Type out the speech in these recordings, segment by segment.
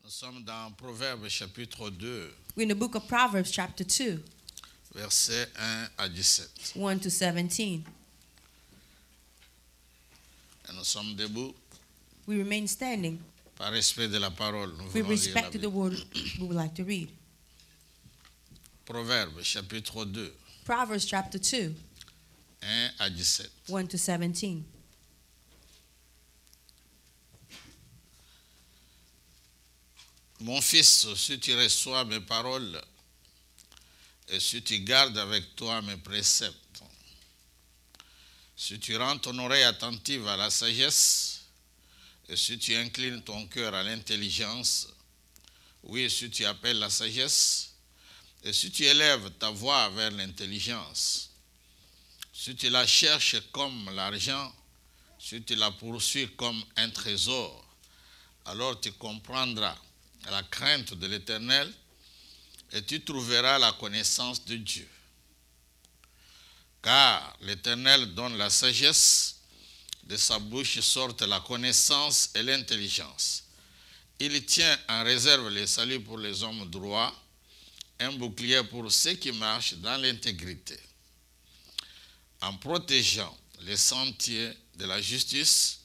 Nous sommes dans Proverbes chapitre 2, We're in the book of Proverbs, chapter 2, versets 1 à 17. 1 to 17. Et nous sommes debout. We remain standing. Par respect de la parole, nous With voulons lire la respect to the Bible. word we would like to read. Proverbes chapitre 2, Proverbs, chapter 2, 1 à 17. 1 to 17. Mon fils, si tu reçois mes paroles et si tu gardes avec toi mes préceptes, si tu rends ton oreille attentive à la sagesse et si tu inclines ton cœur à l'intelligence, oui, si tu appelles la sagesse et si tu élèves ta voix vers l'intelligence, si tu la cherches comme l'argent, si tu la poursuis comme un trésor, alors tu comprendras la crainte de l'Éternel et tu trouveras la connaissance de Dieu. Car l'Éternel donne la sagesse, de sa bouche sortent la connaissance et l'intelligence. Il tient en réserve les saluts pour les hommes droits, un bouclier pour ceux qui marchent dans l'intégrité, en protégeant les sentiers de la justice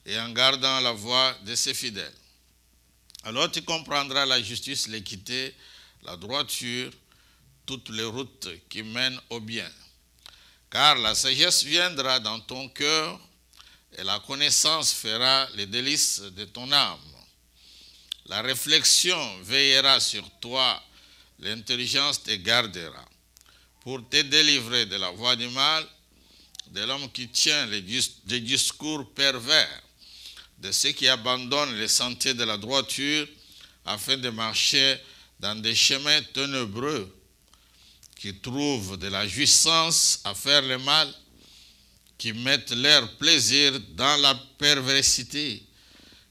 et en gardant la voie de ses fidèles. Alors tu comprendras la justice, l'équité, la droiture, toutes les routes qui mènent au bien. Car la sagesse viendra dans ton cœur et la connaissance fera les délices de ton âme. La réflexion veillera sur toi, l'intelligence te gardera, pour te délivrer de la voie du mal, de l'homme qui tient des discours pervers, de ceux qui abandonnent les sentiers de la droiture afin de marcher dans des chemins ténébreux, qui trouvent de la jouissance à faire le mal, qui mettent leur plaisir dans la perversité,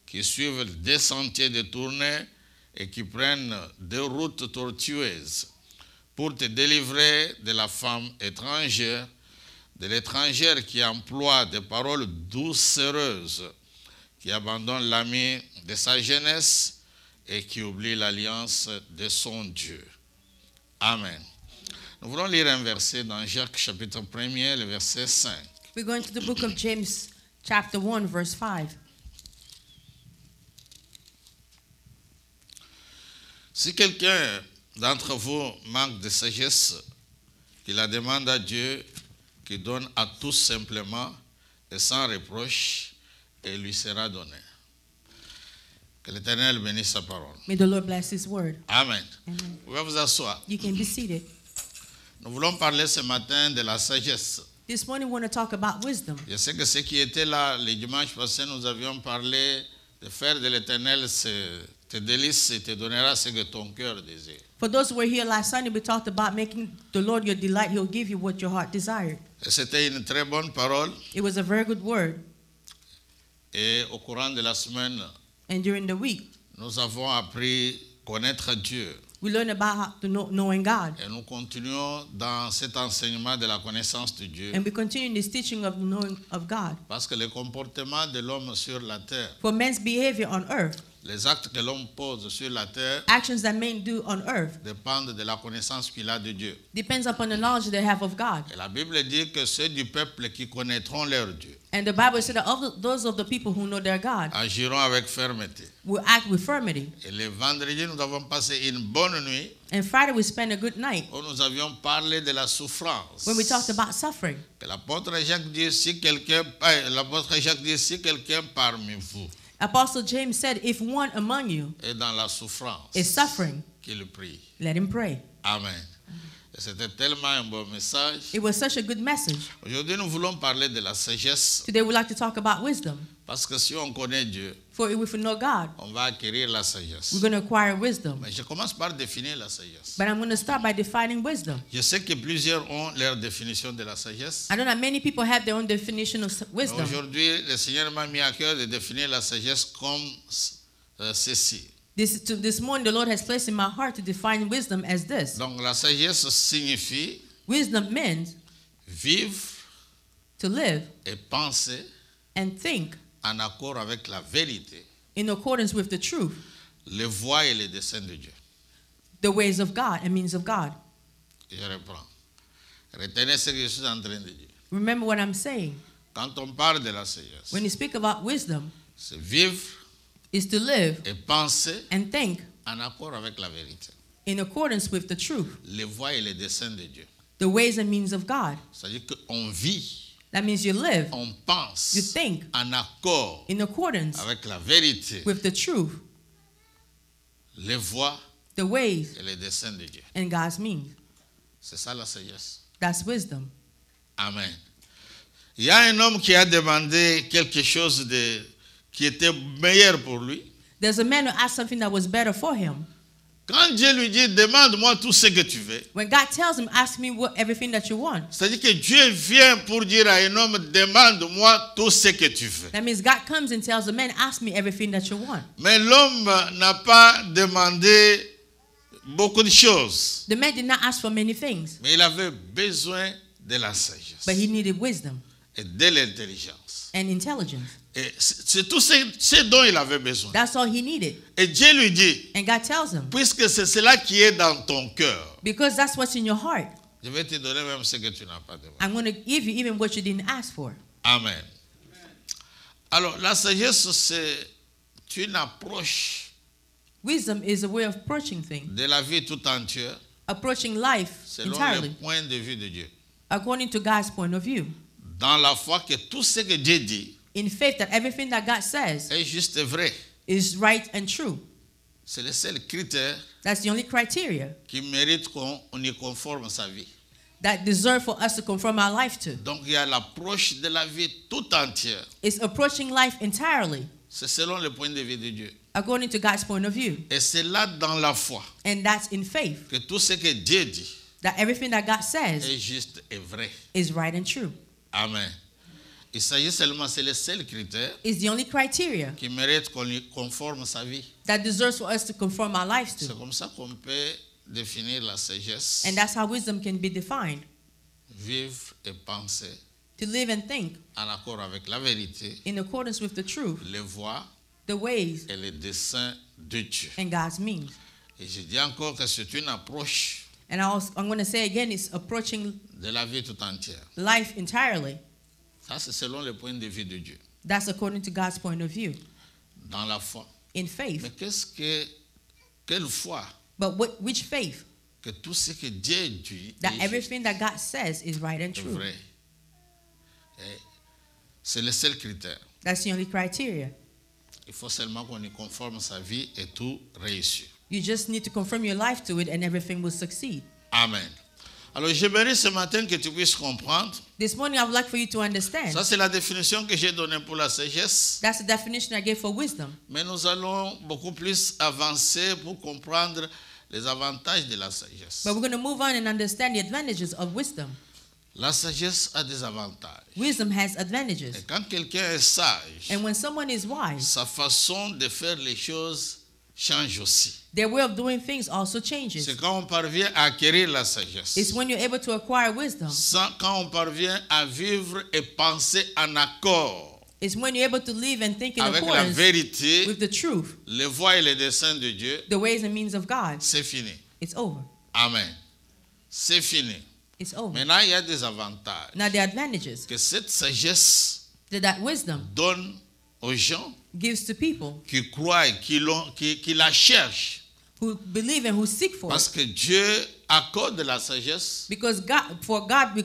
qui suivent des sentiers détournés et qui prennent des routes tortueuses, pour te délivrer de la femme étrangère, de l'étrangère qui emploie des paroles doucereuses, qui abandonne l'ami de sa jeunesse et qui oublie l'alliance de son Dieu. Amen. Nous voulons lire un verset dans Jacques chapitre 1er, le verset 5. We're going to the book of James, chapter 1, verse 5. Si quelqu'un d'entre vous manque de sagesse, qu'il la demande à Dieu, qui donne à tous simplement et sans reproche, et lui sera donné. Que l'Éternel bénisse sa parole. May the Lord bless his word. Amen. Amen. Vous pouvez vous asseoir. You can be seated. Nous voulons parler ce matin de la sagesse. This morning, we want to talk about wisdom. Je sais que ceux qui étaient là le dimanche passé, nous avions parlé de faire de l'Éternel tes délices et te donnera ce que ton cœur désire. For those who were here last Sunday, we talked about making the Lord your delight. He'll give you what your heart desired. Et c'était une très bonne parole. It was a very good word. Et au courant de la semaine, And during the week, nous avons appris à connaître Dieu. we learned about knowing God. Et nous continuons dans cet enseignement de la connaissance de Dieu. And we continue in this teaching of knowing of God. Parce que le comportement de l'homme sur la terre, For man's behavior on earth, les actes que l'homme pose sur la terre, actions that men do on earth, dépendent de la connaissance qu'il a de Dieu. depends upon the knowledge they have of God. Et la Bible dit que ceux du peuple qui connaîtront leur Dieu And the Bible said that those of the people who know their God agiront avec fermeté. will act with firmity. Et le vendredi, nous avons passé une bonne nuit And Friday we spent a good night où nous avions parlé de la souffrance. when we talked about suffering. Que l'apôtre Jacques dit, si quelqu'un parmi vous Apostle James said, if one among you est dans la souffrance, is suffering, qu'il prie. let him pray. Amen. Et c'était tellement un bon message. It was such a good message. Aujourd'hui, nous voulons parler de la sagesse. Today we'd like to talk about wisdom. Parce que si on connaît Dieu, For if we know God, on va acquérir la sagesse. we're going to acquire wisdom. Mais je commence par définir la sagesse. But I'm going to start by defining wisdom. Je sais que plusieurs ont leur définition de la sagesse. I know that many people have their own definition of wisdom. Aujourd'hui, le Seigneur m'a mis à cœur de définir la sagesse comme ceci. This morning, the Lord has placed in my heart to define wisdom as this. Donc la sagesse signifie Wisdom means vivre to live et penser and think en accord avec la vérité. in accordance with the truth. les voies et les desseins de Dieu. The ways of God and means of God. Je reprends. Retenez ce que je suis en train de dire. Remember what I'm saying. Quand on parle de la sagesse, When you speak about wisdom, c'est vivre is to live et penser and think en accord avec la vérité. in accordance with the truth, Les voies et les desseins de Dieu. the ways and means of God. C'est-à-dire qu'on vit, That means you live, on pense you think en accord in accordance avec la vérité, with the truth, les voies the ways et les desseins de Dieu. and God's means. C'est ça la sagesse. That's wisdom. Amen. Il y a un homme qui a demandé quelque chose qui était meilleur pour lui. There's a man who asked something that was better for him. Quand Dieu lui dit, demande-moi tout ce que tu veux, When God tells him, ask me everything that you want, c'est-à-dire que Dieu vient pour dire à un homme, demande-moi tout ce que tu veux. that means God comes and tells the man, ask me everything that you want. Mais l'homme n'a pas demandé beaucoup de choses. The man did not ask for many things, Mais il avait besoin de la sagesse but he needed wisdom et de l'intelligence. and intelligence. Et c'est tout ce dont il avait besoin. That's all he needed. Et Dieu lui dit, And God tells him, puisque c'est cela qui est dans ton cœur, because that's what's in your heart, je vais te donner même ce que tu n'as pas demandé. I'm going to give you even what you didn't ask for. Amen. Alors, la sagesse, c'est une approche Wisdom is a way of approaching things, de la vie tout entière approaching life selon le entirely, point de vue de Dieu. according to God's point of view. Dans la foi que tout ce que Dieu dit In faith that everything that God says est juste et vrai. is right and true. C'est le seul critère That's the only criteria qui mérite qu'on y conforme sa vie. that deserve for us to conform our life to. Donc, il y a l'approche de la vie tout entière. It's approaching life entirely C'est selon le point de vue de Dieu. according to God's point of view. Et c'est là dans la foi And that's in faith que tout ce que Dieu dit that everything that God says est juste et vrai. is right and true. Amen. Il s'agit seulement, c'est le seul critère It's the only criteria qui mérite qu'on y conforme sa vie. that deserves for us to conform our lives C'est to. comme ça qu'on peut définir la sagesse, And that's how wisdom can be defined. vivre et penser To live and think en accord avec la vérité, in accordance with the truth, les voies the ways, et les desseins de Dieu. and God's means. Et je dis encore que c'est une approche And I'm going to say again, it's approaching de la vie tout entière. life entirely. Ça, c'est selon le point de vue de Dieu. That's according to God's point of view. Dans la foi. In Mais faith. quelle foi But which faith? que tout ce que Dieu dit That est everything that God says is right and juste, true. vrai. Et c'est le seul critère. That's the only criteria. Il faut seulement qu'on y conforme sa vie et tout réussir. You just need to conform your life to it and everything will succeed. Amen. Alors, j'aimerais ce matin que tu puisses comprendre. This morning I would like for you to understand. Ça, c'est la définition que j'ai donnée pour la sagesse. That's the definition I gave for wisdom. Mais nous allons beaucoup plus avancer pour comprendre les avantages de la sagesse. But we're going to move on and understand the advantages of wisdom. La sagesse a des avantages. Wisdom has Et advantages. quand quelqu'un est sage, And when someone is wise, sa façon de faire les choses change aussi. their way of doing things also changes. C'est quand on parvient à acquérir la sagesse. It's when you're able to acquire wisdom. Quand on parvient à vivre et penser en accord It's when you're able to live and think in avec la accordance vérité, with the truth, les voies et les desseins de Dieu, the ways and means of God. c'est fini. It's over. Amen. C'est fini. It's over. Maintenant, il y a des avantages Now the advantages que cette sagesse that wisdom donne aux gens gives to people qui croient, qui la cherchent. who believe and who seek for Parce it. que Dieu accorde la sagesse Because because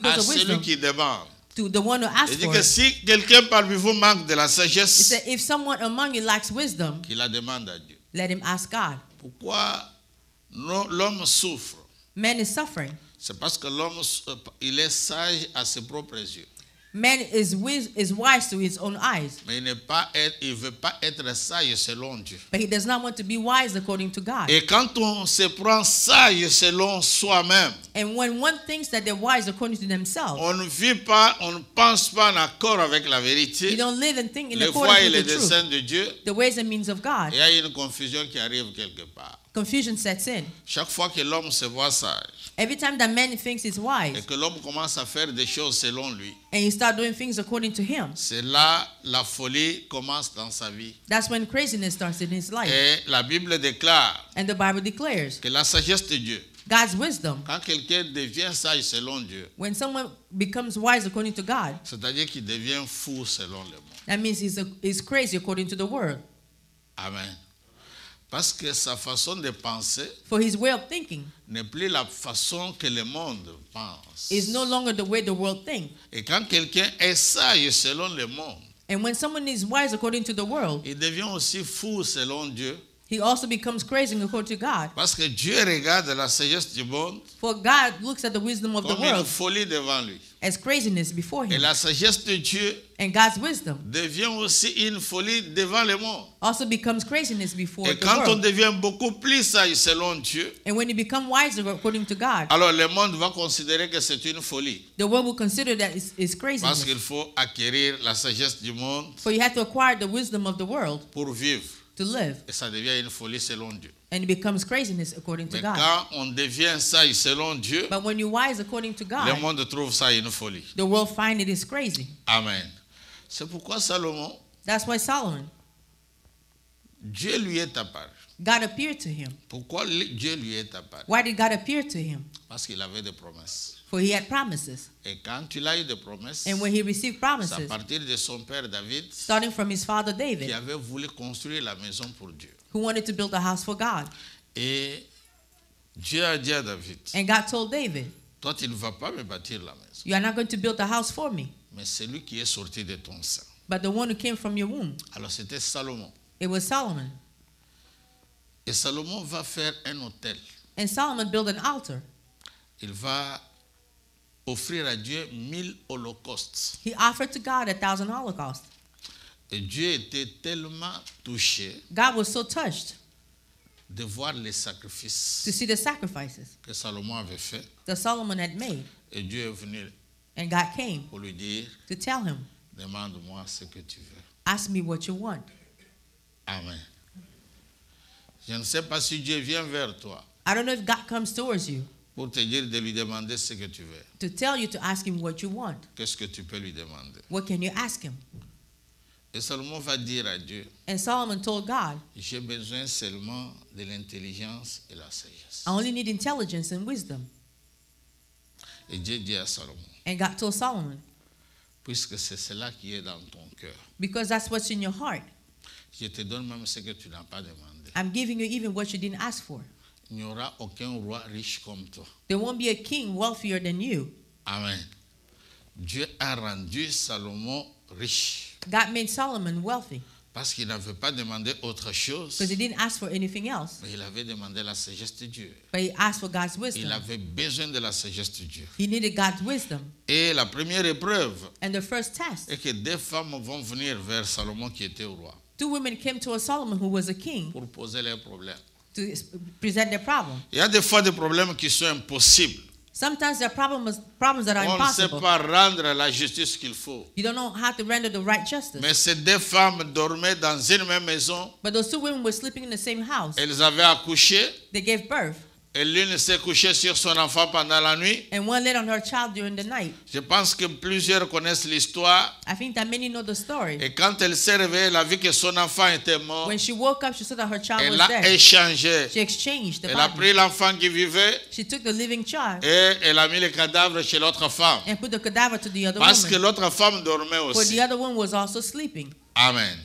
à of celui wisdom, qui demande. to the one who asks Il dit for que it. si quelqu'un parmi vous manque de la He sagesse, said, if someone among you lacks wisdom, qu'il la demande à Dieu. let him ask God. Pourquoi l'homme souffre? Man is suffering. C'est parce que l'homme, il est sage à ses propres yeux. Man is wise to his own eyes, Mais il ne veut pas être sage selon Dieu. but he does not want to be wise according to God. Et quand on se prend sage selon soi-même, And when one thinks that they're wise according to themselves, on ne vit pas, on ne pense pas en accord avec la you vérité, don't live and think in les voies accordance et les with the truth, desseins de Dieu. the ways and means of God. Il y a une confusion qui arrive quelque part. confusion sets in. Chaque fois que l'homme se voit sage Every time that man thinks he's et wise que l'homme commence à faire des choses selon lui, and you start doing things according to him, c'est là la folie commence dans sa vie. that's when craziness starts in his life. Et la Bible déclare And the Bible declares que la sagesse de Dieu, God's wisdom, quand quelqu'un devient sage selon Dieu, when someone becomes wise according to God, c'est-à-dire qu'il devient fou selon le monde. that means he's crazy according to the world. Amen. Parce que sa façon de penser For his way of thinking n'est plus la façon que le monde pense. is no longer the way the world thinks. Et quand quelqu'un est sage selon le monde, And when someone is wise according to the world, il devient aussi fou selon Dieu. he also becomes crazy according to God. Parce que Dieu regarde la sagesse du monde For God looks at the wisdom of the comme une world folie devant lui. as craziness before Et him. la sagesse de Dieu And God's wisdom devient aussi une folie devant le monde. also becomes craziness before Et the quand on world. devient beaucoup plus sage selon Dieu, And when you become wiser according to God, alors le monde va considérer que c'est une folie. the world will consider that it's Parce craziness. qu'il faut acquérir la sagesse du monde For you have to acquire the wisdom of the world pour vivre. to live. Et ça devient une folie selon Dieu. And it becomes craziness according to Mais God. quand on devient sage selon Dieu, But when you're wise according to le God, monde trouve ça une folie. the world find it is crazy. Amen. C'est pourquoi Salomon, That's why Solomon, Dieu lui est apparu. God appeared to him. Pourquoi Dieu lui est apparu? Why did God appear to him? Parce qu'il avait des promesses. For he had promises. Et quand il a eu des promesses, And when he received c'est à promises, partir de son père David starting from his father qui David, avait voulu construire la maison pour Dieu. who wanted to build a house for God. Et Dieu a dit à David, And God told David, toi tu ne vas pas me bâtir la maison, you are not going to build a house for me, mais c'est lui qui est sorti de ton sein. but the one who came from your womb. Alors c'était Salomon. It was Solomon. Et Salomon va faire un autel. And Solomon built an altar. Il va offrir à Dieu 1000 holocaustes. He offered to God 1,000 holocausts. Et Dieu était tellement touché God was so touched de voir les to sacrifices see the sacrifices que Salomon avait fait. that Solomon had made. Et Dieu est venu And God came pour lui dire, to tell him, demande-moi ce que tu veux. ask me what you want. Amen. Je ne sais pas si Dieu vient vers toi I don't know if God comes towards you pour te dire de lui demander ce que tu veux. to tell you to ask him what you want. Qu'est-ce que tu peux lui demander? What can you ask him? Et Salomon va dire à Dieu, And Solomon told God, j'ai besoin seulement de l'intelligence et la sagesse. I only need intelligence and wisdom. Et Dieu dit à Salomon, And God told Solomon, puisque c'est cela qui est dans ton cœur, because that's what's in your heart, je te donne même ce que tu n'as pas demandé. I'm giving you even what you didn't ask for. Il n'y aura aucun roi riche comme toi. There won't be a king wealthier than you. Amen. Dieu a rendu Salomon riche God made Solomon wealthy parce qu'il n'avait pas demandé autre chose, because he didn't ask for anything else, mais il avait demandé la sagesse de Dieu. but he asked for God's Il wisdom. avait besoin de la sagesse de Dieu. He needed God's wisdom. Et la première épreuve And the first test, est que deux femmes vont venir vers Salomon qui était au roi 2 women came to a Solomon who was a king pour poser leurs problèmes. to present their problem. Il y a des fois des problèmes qui sont impossibles. Sometimes there are problems that are On ne sait impossible. pas rendre la justice qu'il faut. You don't know how to render the right justice. Mais ces deux femmes dormaient dans une même maison. But those 2 women were sleeping in the same house. Elles avaient accouché. They gave birth. Et l'une s'est couchée sur son enfant pendant la nuit. And one laid on her child during the night. Je pense que plusieurs connaissent l'histoire. I think that many know the story. Et quand elle s'est réveillée, elle a vu que son enfant était mort. When she woke up, she saw that her child Elle was a dead. échangé. She exchanged the Elle a body. pris l'enfant qui vivait She took the living child et elle a mis le cadavre chez l'autre femme. and put the cadaver to the other Parce que woman. l'autre femme dormait For aussi. the other one was also sleeping. Amen.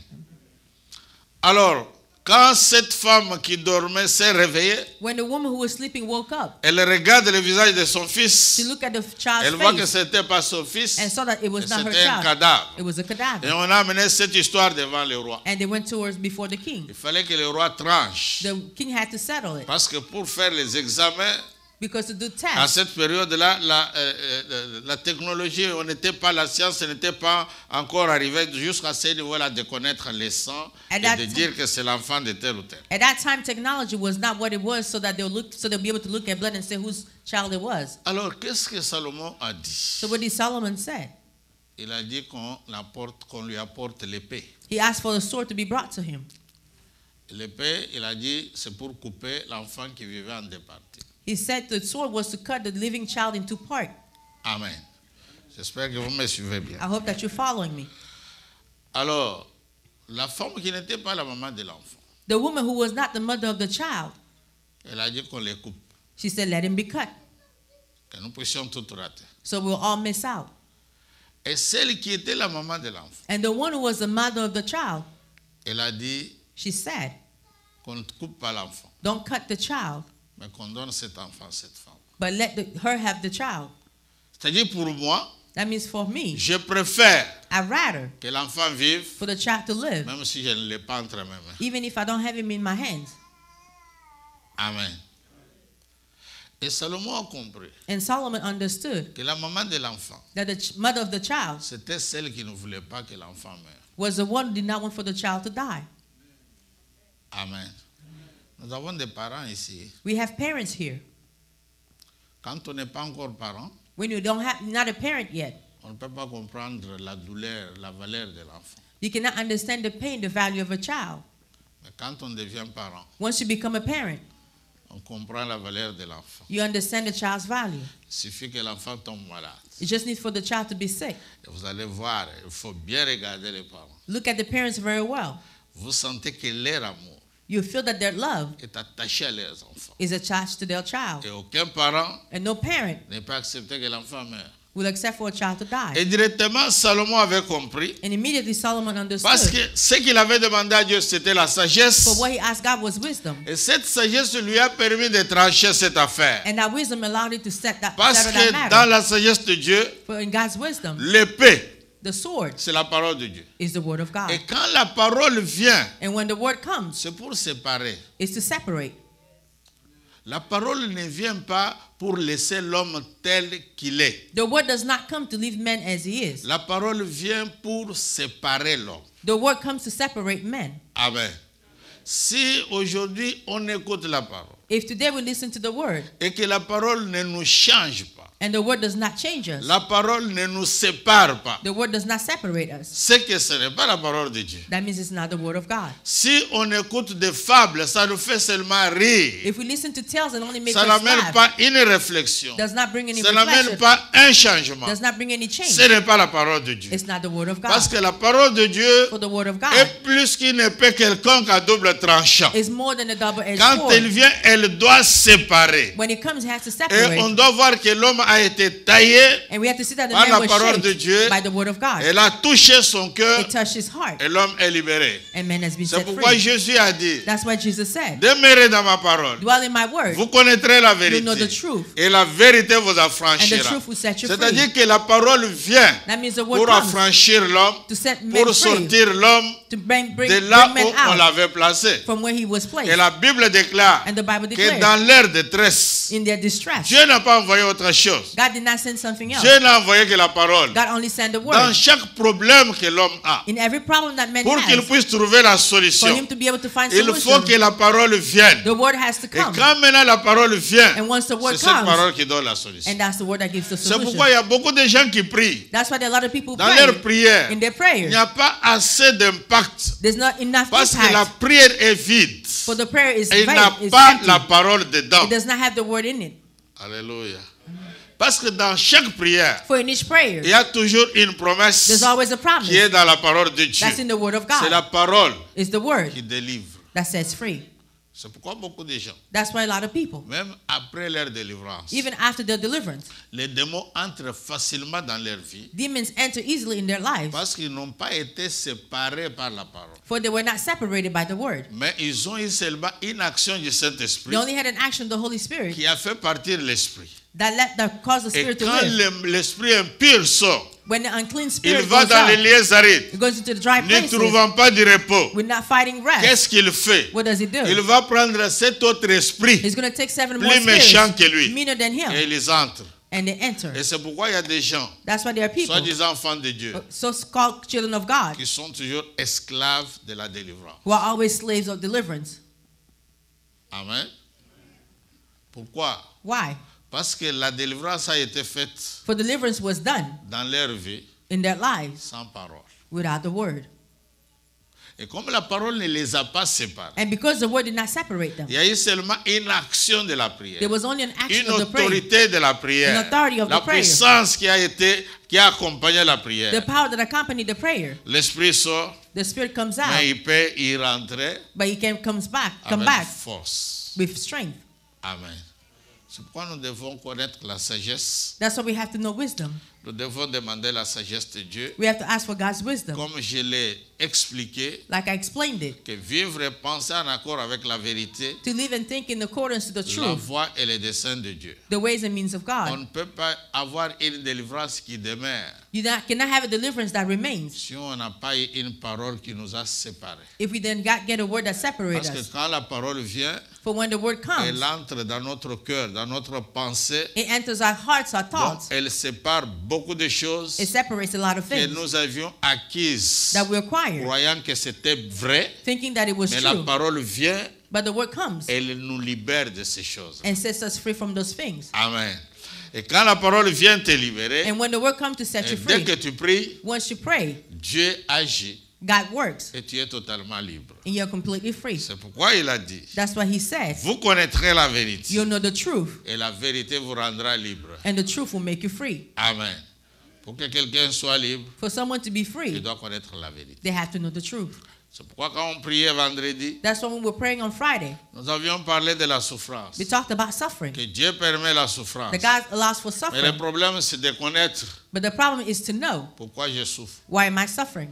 Alors, quand cette femme qui dormait s'est réveillée, When the woman who was sleeping woke up, elle regarde le visage de son she fils. looked at the child's Elle voit que face ce n'était pas son fils, and saw that it was mais not her c'était un child. cadavre. It was a Et cadaver. on a amené cette histoire devant le roi. And they went towards before the king. Il fallait que le roi tranche. The king had to settle it Parce que pour faire les examens, because to do à tests, cette période-là, la technologie, la science n'était pas encore arrivée jusqu'à ce niveau-là de connaître les sangs At et that de time- dire que c'est l'enfant de tel ou tel. at that time technology was not what it was, so that they'll be able to look at blood and say whose child it was. Alors, qu'est-ce que Salomon a dit? So what did Solomon say? Il a dit qu'on lui apporte l'épée. He asked for the sword to be brought to him. L'épée, il a dit, c'est pour couper l'enfant qui vivait en deux parties. He said the sword was to cut the living child into part. Amen. J'espère que vous me suivez bien. I hope that you're following me. Alors, la femme qui n'était pas la maman de l'enfant, The woman who was not the mother of the child, elle a dit qu'on les coupe, she said, let him be cut, que nous puissions tout rater. so we'll all miss out. Et celle qui était la maman de l'enfant, And the one who was the mother of the child, elle a dit she said, qu'on ne coupe pas l'enfant, don't cut the child, mais qu'on donne cet enfant à cette femme. but let her have the child. C'est-à-dire pour moi, That means for me, je préfère I'd rather que l'enfant vive, for the child to live, même si je ne l'ai pas entre mes mains. even if I don't have him in my hands. Amen. Et Salomon a compris And Solomon understood que la maman de l'enfant, that the mother of the child c'était celle qui ne voulait pas que l'enfant meure. was the one who did not want for the child to die. Amen. Nous avons des parents ici. We have parents here. Quand on n'est pas encore parent, When you don't have, not a parent yet, on ne peut pas comprendre la douleur, la valeur de l'enfant. you cannot understand the pain, the value of a child. Mais quand on devient parent, Once you become a parent, on comprend la valeur de l'enfant. you understand the child's value. Il suffit que l'enfant tombe malade. You just need for the child to be sick. Et vous allez voir, il faut bien regarder les parents. Look at the parents very well. Vous sentez que leur amour You feel that their love est attaché à leurs enfants. is attached to their child. Et aucun parent And no parent n'est pas accepté que l'enfant meure. will accept for a child to die. Et directement, Salomon avait compris. And immediately Solomon Parce understood. que ce qu'il avait demandé à Dieu, c'était la sagesse. For what he asked God was wisdom. Et cette sagesse lui a permis de trancher cette affaire. And that wisdom allowed him to Parce settle that que matter. dans la sagesse de Dieu, For in God's wisdom, l'épée, the sword c'est la parole de Dieu. is the word of God. Et quand la parole vient, And when the word comes, c'est pour séparer. it's to separate. La parole ne vient pas pour laisser l'homme tel qu'il est. The word does not come to leave man as he is. La parole vient pour séparer l'homme. The word comes to separate men. Amen. Si aujourd'hui on écoute la parole If today we listen to the word et que la parole ne nous change pas, and the word does not change us, la parole ne nous sépare pas, the word does not separate us, c'est que ce n'est pas la parole de Dieu. that means it's not the word of God. Si on écoute des fables, ça nous fait seulement rire. If we listen to tales and only make Ça us n'amène laugh, pas une réflexion. does not bring any Ça n'amène reflection, pas un changement. does not bring any Ce change, n'est pas la parole de Dieu. it's not the word of God. Parce que la parole de Dieu For the word of God est plus qu'une épée quelconque à double tranchant. is more than a double-edged Quand elle sword. vient, elle doit séparer. When it comes, it has to Et on separate. doit voir que l'homme a été taillé. And we have to see that the Par man la was parole de shaped Dieu, by the word of God. Elle a touché son cœur It touched his heart, et l'homme est libéré. and man has been C'est set pourquoi free. Jésus a dit, That's why Jesus said, demeurez dans ma parole. dwell in my word, Vous connaîtrez la you know the vérité. truth, Et la vérité vous and the affranchira. truth will set you free. C'est-à-dire que la parole vient That means the word pour comes affranchir l'homme, to set men pour free, sortir l'homme to bring de là men où on out l'avait placé. from where he was Et placed. la Bible déclare And the Bible que declares, dans leur détresse, in their distress, Dieu n'a pas envoyé autre chose. God did not send something else. Dieu n'a envoyé que la parole. God only sent the Dans word. chaque problème que l'homme a, In every problem that man pour qu'il has, puisse trouver la for solution, him to be able to find il faut solution, que la parole vienne. the word has to Et come. quand maintenant la parole vient, And once the c'est word cette comes, parole qui donne la solution. and that's the word that gives the C'est solution. pourquoi il y a beaucoup de gens qui prient. That's why there are a lot of people Dans leur pray prière, in their il n'y prayers. a pas assez d'impact. There's not enough Parce que la impact, prière est vide. for the prayer is Et il vague, n'a is pas empty. la parole dedans. It does not have the word in it. Alléluia. Parce que dans chaque prière, For in each prayer, il y a toujours une promesse there's always a promise qui est dans la parole de Dieu. that's in the word of C'est la God. parole It's the word qui délivre. that sets free. C'est pourquoi beaucoup de gens, That's why a lot of people, même après leur délivrance, even after their deliverance, les démons entrent facilement dans leur vie demons enter easily in their lives, parce qu'ils n'ont pas été séparés par la parole. for they were not separated by the word. Mais ils ont eu seulement une action du Saint-Esprit They only had an action of the Holy Spirit qui a fait partir l'esprit. that caused the Et spirit to quand live. l'esprit impur sort, When the unclean il spirit va goes dans les out, lieux arides, it goes into the dry ne places. trouvant pas de repos. We're not fighting rest. Qu'est-ce qu'il fait? What does he do? Il va prendre cet autre esprit He's going to take 7 more plus méchant spirits, que lui meaner than him, et ils entrent. and they enter. Et c'est pourquoi il y a des gens, That's why there are people, soi-disant enfants de Dieu, so-called children of God, qui sont toujours esclaves de la délivrance. who are always slaves of deliverance. Amen. Pourquoi? Why? Parce que la délivrance a été faite For deliverance was done dans leur vie in their lives sans parole. without the word. Et comme la parole ne les a pas séparés, And because the word did not separate them, il y a eu seulement une action de la prière, there was only an action une of the prayer, autorité de la prière, An authority of la the prayer. puissance qui a accompagné la prière. the power that accompanied the prayer. L'esprit sort, The spirit comes mais out, il peut y rentrer but he come avec back force. with strength. Amen. C'est pourquoi nous devons connaître la sagesse. That's why we have to know wisdom. Nous devons demander la sagesse de Dieu. We have to ask for God's wisdom. Comme je l'ai expliqué, Like I explained it, que vivre et penser en accord avec la vérité, to live and think in accordance to the la truth, voie et les desseins de Dieu. the ways and means of On God. ne peut pas avoir une délivrance qui demeure Cannot have a deliverance that remains si on n'a pas eu une parole qui nous a séparés. if we then get a word that separates Parce que us. quand la parole vient, For when the word comes, elle entre dans notre cœur, dans notre pensée, it enters our hearts, our donc thoughts. elle sépare beaucoup de choses It separates a lot of que things nous avions acquises, that we acquired, croyant que c'était vrai, thinking that it was mais la true. parole vient, But the word comes elle nous libère de ces choses. and sets us free from those things. Amen. Et quand la parole vient te libérer, And when the word comes to set et you dès free, que tu pries, once you pray, Dieu agit God works et tu es totalement libre. and you're completely free. C'est pourquoi il a dit, That's what he says. vous connaîtrez la vérité You'll know the truth, et la vérité vous rendra libre. and the truth will make you free. Amen. Pour que quelqu'un soit libre, For someone to be il free, doit connaître la vérité. they have to know the truth. C'est pourquoi quand on priait vendredi, That's why when we were praying on Friday, nous avions parlé de la souffrance. we talked about suffering. Que Dieu permet la souffrance. That God allows for Mais le suffering. problème, c'est de connaître But the problem is to know, pourquoi je souffre. why am I suffering?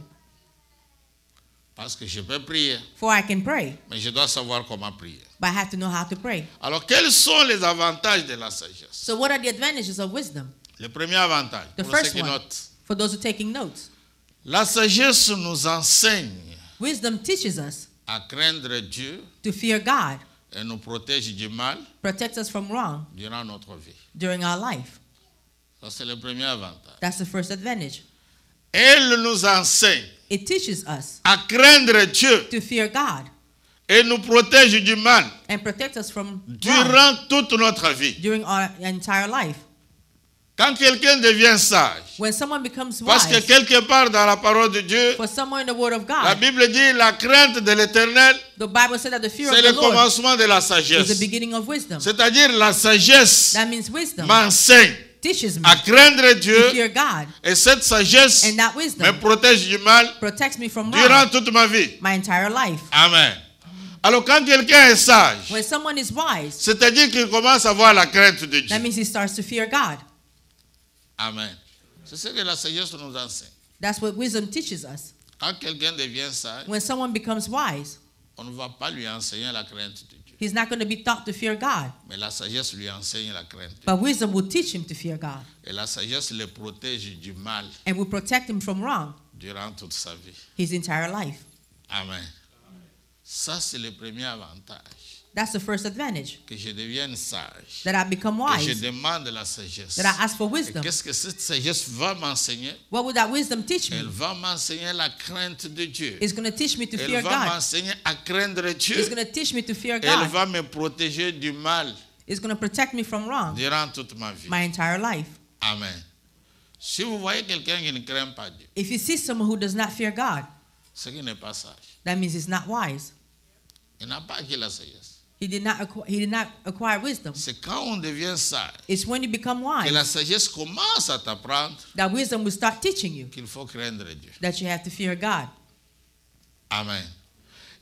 Parce que je peux prier, For I can pray, mais je dois savoir comment prier. but I have to know how to pray. Alors, quels sont les avantages de la sagesse? So what are the advantages of wisdom? Le premier avantage, The pour ceux first qui one. notent, For those who are taking notes, la sagesse nous enseigne wisdom teaches us à craindre Dieu to fear God, et nous protège du mal protects us from wrong durant notre vie. during our life. Ça, c'est le premier avantage. That's the first advantage. Elle nous enseigne It teaches us à craindre Dieu to fear God et nous protège du mal and protect us from wrong durant toute notre vie. during our entire life. Quand quelqu'un devient sage, When someone becomes parce que wise, quelque part dans la parole de Dieu, for somewhere in the Word of la God, Bible dit la crainte de l'Éternel, the Bible said that the fear c'est of le the Lord commencement de la is the sagesse. beginning of wisdom. C'est-à-dire la sagesse That means wisdom m'enseigne teaches me à craindre to Dieu fear God, et cette sagesse and that me wisdom protège du mal protects me from durant wrong toute ma vie. my entire life. Amen. Alors quand quelqu'un est sage, When someone is wise, c'est-à-dire qu'il commence à avoir la crainte de Dieu. that means he starts to fear God. Amen. C'est ce que la sagesse nous enseigne. That's what wisdom teaches us. Quand quelqu'un devient sage, When someone becomes wise, on ne va pas lui enseigner la crainte de Dieu. he's not going to be taught to fear God, Mais la sagesse lui enseigne la crainte de Dieu. but wisdom will teach him to fear God Et la sagesse le protège du mal and will protect him from wrong durant toute sa vie. his entire life. Amen. Ça, c'est le premier avantage. That's the first advantage, Que je devienne sage. that I become Que je wise, demande la sagesse. that I ask for Et wisdom. qu'est-ce que cette sagesse va m'enseigner? What would that wisdom teach Elle me? va m'enseigner la crainte de Dieu. It's going to teach me to Elle fear va God. m'enseigner à craindre It's Dieu. going to teach me to fear Elle God. va me protéger du mal It's going to protect me from wrong durant toute ma vie. my entire life. Amen. Si vous voyez quelqu'un qui ne craint pas Dieu, If you see someone who does not fear God, c'est qu'il n'est pas sage. that means he's not wise. Il n'a pas acquis la sagesse. He did not acquire wisdom. C'est quand on devient sage It's when you become que la wise sagesse commence à t'apprendre that wisdom will start teaching you qu'il faut craindre Dieu. that you have to fear God. Amen.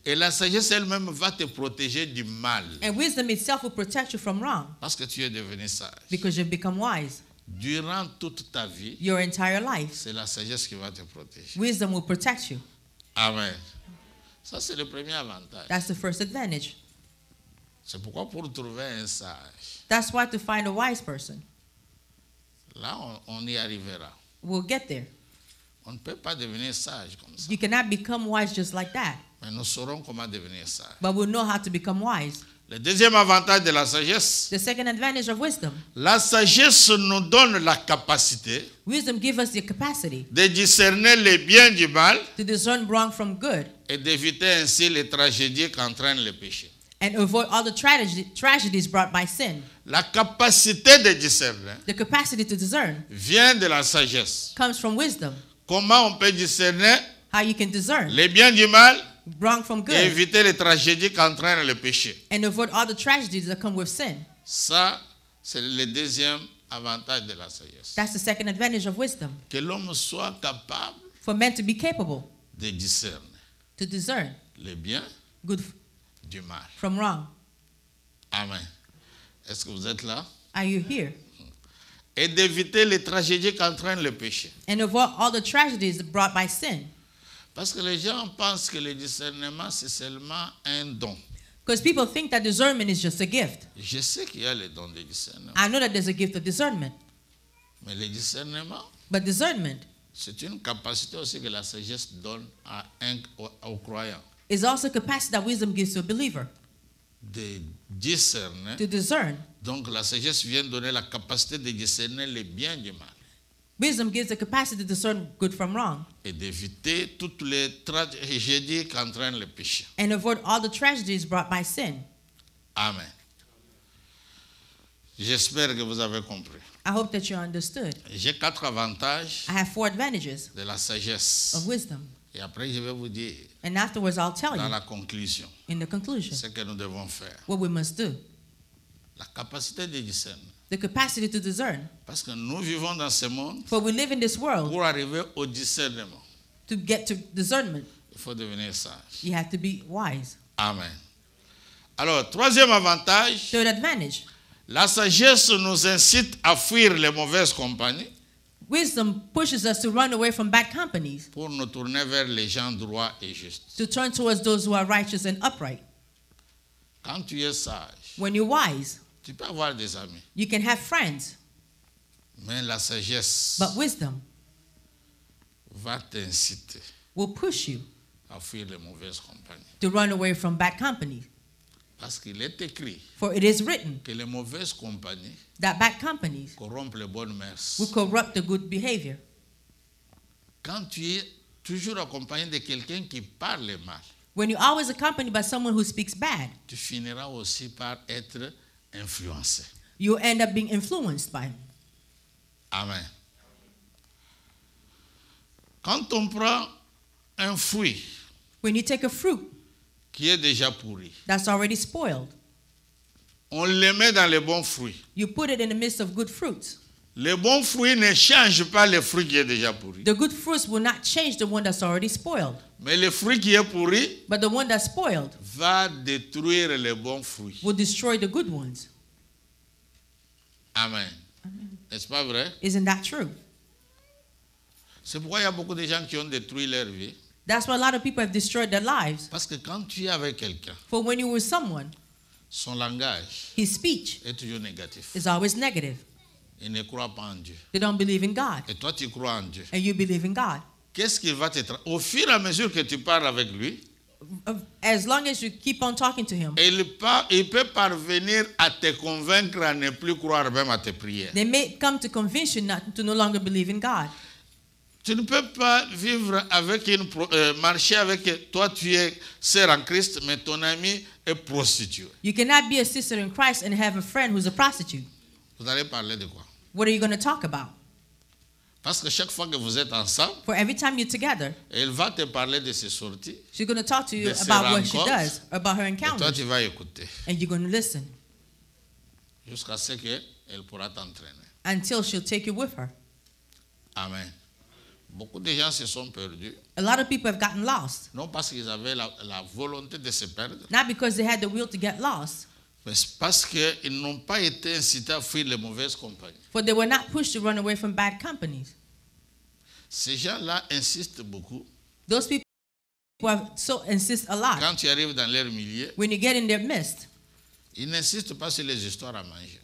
Et la sagesse elle-même va te protéger du mal And wisdom itself will protect you from wrong parce que tu es devenu sage. because you've become wise. Durant toute ta vie, Your entire life, c'est la sagesse qui va te protéger. wisdom will protect you. Amen. Ça, c'est le premier avantage. That's the first advantage. C'est pourquoi pour trouver un sage, That's why to find a wise person, là, on y arrivera. we'll get there. On ne peut pas devenir sage comme ça. You cannot become wise just like that, Mais nous saurons comment devenir sage. but we'll know how to become wise. Le deuxième avantage de la sagesse, The second advantage of wisdom, la sagesse nous donne la capacité wisdom gives us the capacity de discerner le bien du mal to discern wrong from good et d'éviter ainsi les tragédies qu'entraîne le péché. and avoid all the tragedies brought by sin. La capacité de discerner The capacity to discern vient de la sagesse. comes from wisdom. Comment on peut discerner How you can discern le bien du mal wrong from et good, éviter les tragédies qu'entraîne le péché. and avoid all the tragedies that come with sin. Ça, c'est le deuxième avantage de la sagesse. That's the second advantage of wisdom. Que l'homme soit capable For men to be capable de discerner to discern le bien good du mal. from wrong. Amen. Est-ce que vous êtes là? Are you here? Et d'éviter les tragédies qu'entraîne le péché. And avoid all the tragedies brought by sin. Parce que les gens pensent que le discernement, c'est seulement un don. Because people think that discernment is just a gift. Je sais qu'il y a le don de discernement. I know that there's a gift of discernment. Mais le discernement, But discernment c'est une capacité aussi que la sagesse donne aux croyants. is also a capacity that wisdom gives to a believer De discerner. to discern. Donc la sagesse vient donner la capacité de discerner le bien du mal. Wisdom gives the capacity to discern good from wrong Et d'éviter toutes les tragédies qu'entraîne le péché. and avoid all the tragedies brought by sin. Amen. J'espère que vous avez compris. I hope that you understood. J'ai 4 avantages I have 4 advantages de la sagesse. of wisdom. Et après, je vais vous dire, And afterwards, I'll tell dans you la conclusion, in the conclusion ce que nous devons faire. what we must do. La capacité de discerner. The capacity to discern. Parce que nous vivons dans ce monde, For we live in this world. pour arriver au discernement, To get to discernment, il faut devenir sage. you have to be wise. Amen. Alors, troisième avantage, Third advantage, la sagesse nous incite à fuir les mauvaises compagnies wisdom pushes us to run away from bad companies, pour nous tourner vers les gens droits et justes. to turn towards those who are righteous and upright. Quand tu es sage, When you're wise, tu peux avoir des amis, you can have friends, mais la sagesse but wisdom va t'inciter will push you à fuir les mauvaises compagnies. to run away from bad companies. Parce qu'il est écrit For it is written que les mauvaises compagnies that bad companies corrompent les bonnes mœurs. will corrupt the good behavior. Quand tu es toujours accompagné de quelqu'un qui parle mal, When you're always accompanied by someone who speaks bad, tu finiras aussi par être influencé. you'll end up being influenced by him. Amen. Quand on prend un fruit When you take a fruit qui est déjà pourri, that's already spoiled, on le met dans les bons fruits. you put it in the midst of good fruits. Les bons fruits ne changent pas le fruit qui est déjà pourri. The good fruits will not change the one that's already spoiled, Mais le fruit qui est pourri but the one that's spoiled va détruire les bons fruits. will destroy the good ones. Amen. N'est-ce pas vrai? Isn't that true? C'est pourquoi il y a beaucoup de gens qui ont détruit leur vie. That's why a lot of people have destroyed their lives. Parce que quand tu es avec quelqu'un, For when you're with someone, son langage his speech est toujours négatif. is always negative. Il ne croit pas en Dieu. They don't believe in God, Et toi, tu crois en Dieu. and you believe in God. Qu'est-ce qu'il va te Au fur et à mesure que tu parles avec lui, As long as you keep on talking to him, il peut parvenir à te convaincre à ne plus croire même à tes prières. they may come to convince you not to no longer believe in God. Tu ne peux pas vivre avec marcher avec toi, tu es sœur en Christ, mais ton ami est prostitué. You cannot be a sister in Christ and have a friend who's a prostitute. Vous allez parler de quoi? What are you going to talk about? Parce que chaque fois que vous êtes ensemble, For every time you're together, elle va te parler de ses sorties, she's going to talk to you De ses about what she rencontres. does, about her et toi encounters, tu vas écouter and you're going to listen jusqu'à ce qu'elle pourra t'entraîner. until she'll take you with her. Amen. Beaucoup de gens se sont perdus, A lot of people have gotten lost, non parce qu'ils avaient la volonté de se perdre, not because they had the will to get lost, mais parce qu'ils n'ont pas été incités à fuir les mauvaises compagnies. for they were not pushed to run away from bad companies. Ces gens-là insistent beaucoup. Those people who have so insist a lot. Quand tu arrives dans leur milieu, When you get in their midst, ils n'insistent pas sur les histoires à manger.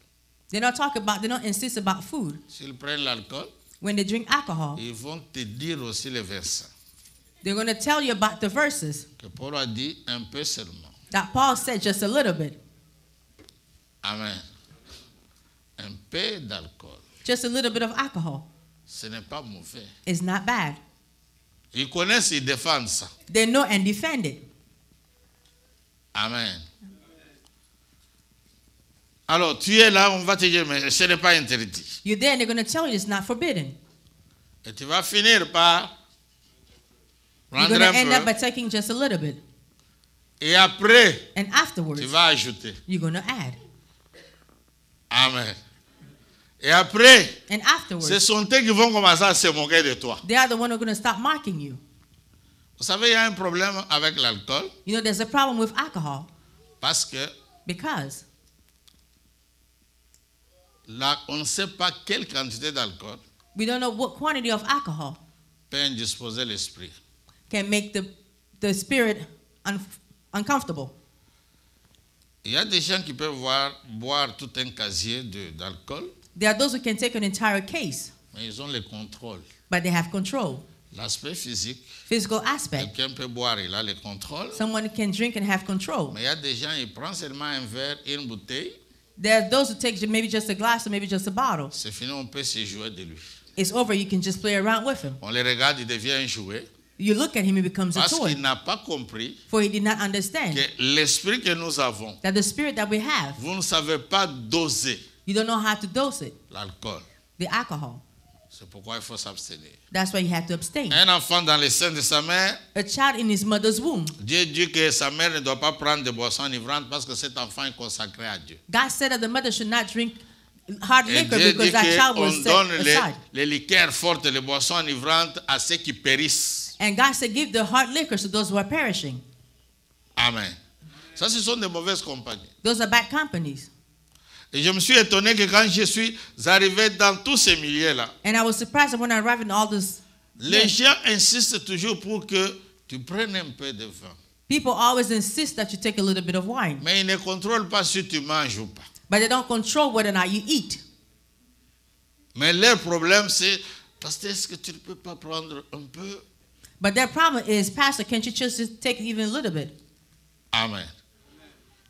they don't insist about food. S'ils prennent l'alcool, When they drink alcohol, ils vont te dire aussi les versets. they're going to tell you about the verses Que Paul a dit un peu seulement. that Paul said just a little bit. Amen. Un peu d'alcool. Just a little bit of alcohol. Ce n'est pas mauvais. It's not bad. Ils connaissent, ils défendent ça. They know and defend it. Amen. Alors, tu es là, on va te dire, mais ce n'est pas interdit. You're there and they're going to tell you it's not forbidden. Et tu vas finir par You're prendre going to end un up by peu taking just a little bit. Et après, And afterwards, tu vas ajouter. you're going to add. Amen. Et après, And afterwards, ce sont eux qui vont commencer à se moquer de toi. they are the one who are going to stop mocking you. Vous savez, il y a un problème avec l'alcool You know, there's a problem with alcohol parce que because là, on ne sait pas quelle quantité d'alcool we don't know what quantity of alcohol peut indisposer l'esprit. can make the spirit uncomfortable. Il y a des gens qui peuvent boire tout un casier d'alcool, There are those who can take an entire case, mais ils ont le contrôle. but they have control. L'aspect physique, Physical aspect. quelqu'un peut boire, il a le contrôle. Someone can drink and have control. Mais il y a des gens, ils prennent seulement un verre, une bouteille, There are those who take maybe just a glass or maybe just a bottle. c'est fini, on peut se jouer de lui. It's over. You can just play around with him. On le regarde, il devient un jouet You look at him, he becomes a parce toy. qu'il n'a pas compris For he did not understand que l'esprit que nous avons, that the spirit that we have, vous ne savez pas doser you don't know how to dose it, l'alcool. the alcohol. C'est pourquoi il faut s'abstenir. That's why you have to abstain. Un enfant dans le sein de sa mère, A child in his mother's womb, Dieu dit que sa mère ne doit pas prendre de boissons enivrantes parce que cet enfant est consacré à Dieu. God said that the mother should not drink hard Et liquor Dieu because dit that child qu'on was set donne aside. les liqueurs fortes, les boissons enivrantes à ceux qui périssent. And God said, give the hard liquor to those who are perishing. Amen. Ça, ce sont des mauvaises compagnies. Those are bad companies. Et je me suis étonné que quand je suis arrivé dans tous ces milieux-là, And I was surprised that when I arrived in all this, les gens insistent toujours pour que tu prennes un peu de vin. people always insist that you take a little bit of wine. Mais ils ne contrôlent pas si tu manges ou pas. But they don't control whether or not you eat. Mais leur problème, c'est, Pasteur, est-ce que tu ne peux pas prendre un peu? But their problem is, Pastor, can't you just take even a little bit? Amen.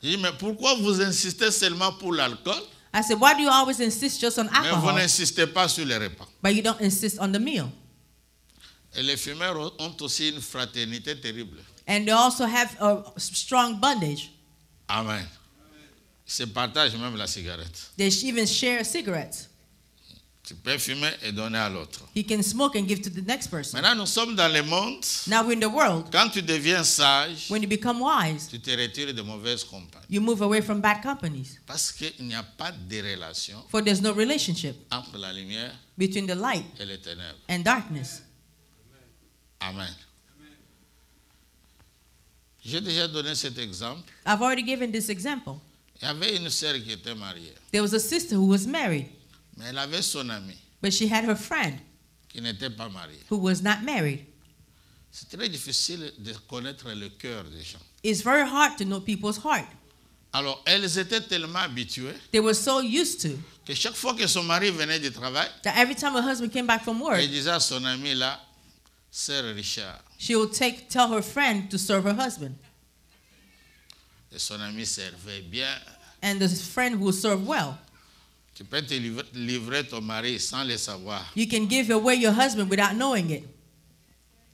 Je dis, mais pourquoi vous insistez seulement pour l'alcool, I said, why do you always insist just on mais vous alcohol, n'insistez pas sur les repas? but you don't insist on the meal? Et les fumeurs ont aussi une fraternité terrible. And they also have a strong bondage. Amen. Ils se partagent même la cigarette. They even share cigarettes. Tu peux fumer et donner à l'autre. He can smoke and give to the next person. Maintenant, nous sommes dans le monde. Now we're in the world. Quand tu deviens sage, When you become wise, tu te retires de mauvaises compagnies. you move away from bad companies. Parce qu'il n'y a pas de relation For there's no relationship entre la lumière between the light et les ténèbres. and darkness. Amen. J'ai déjà donné cet exemple. I've already given this example. Il y avait une sœur qui était mariée, There was a sister who was married, mais elle avait son ami but she had her friend qui n'était pas marié. who was not married. C'est très difficile de connaître le cœur des gens. It's very hard to know people's heart. Alors, elles étaient tellement habituées They were so used to que chaque fois que son mari venait du travail, that every time her husband came back from work, elle disait à son ami là, Sœur Richard, she would tell her friend to serve her husband. et son ami servait bien. And the friend would serve well. Tu peux te livrer ton mari sans le savoir. You can give away your husband without knowing it.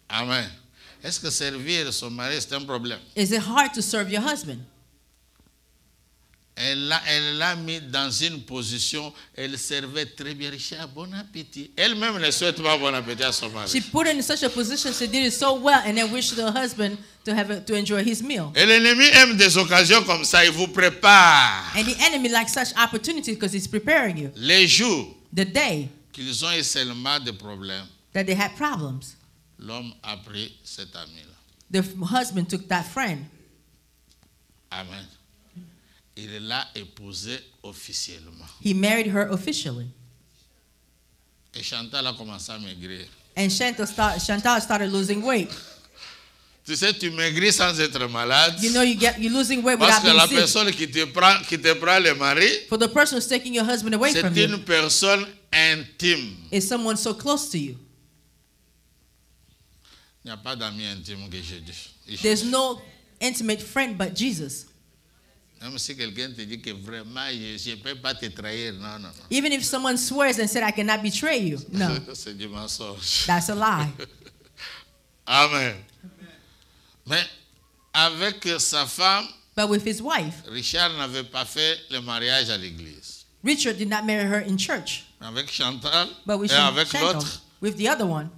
Amen. Est-ce que servir son mari, c'est un problème? Is it hard to serve your husband? Elle l'a mis dans une position, elle servait très bien. Richard, bon appétit. Elle-même ne souhaite pas bon appétit à son mari. She put her in such a position, she did it so well, and then wished her husband to enjoy his meal. Et l'ennemi aime des occasions comme ça, il vous prépare. And the enemy likes such opportunities because he's preparing you. Les jours The day qu'ils ont eu seulement des problèmes, that they had problems, l'homme a pris cet ami-là. the husband took that friend. Amen. Il l'a épousée officiellement. He married her officially. Et Chantal a commencé à maigrir. And Chantal started losing weight. Tu sais, tu maigris sans être malade. You know, you're losing weight Parce without que la being sick. personne qui te prend le mari, For the person who's taking your husband away c'est from une you personne intime. is someone so close to you. Il n'y a pas d'amis intime que je dis. There's no intimate friend but Jesus. Même si quelqu'un te dit que vraiment, je ne peux pas te trahir. Non, non, non. Even if someone swears and said, I cannot betray you. No, C'est du mensonge. that's a lie. Amen. Mais avec sa femme, But with his wife, Richard n'avait pas fait le mariage à l'église. Richard did not marry her in church. Avec Chantal But with et avec Chantal l'autre, with the other one.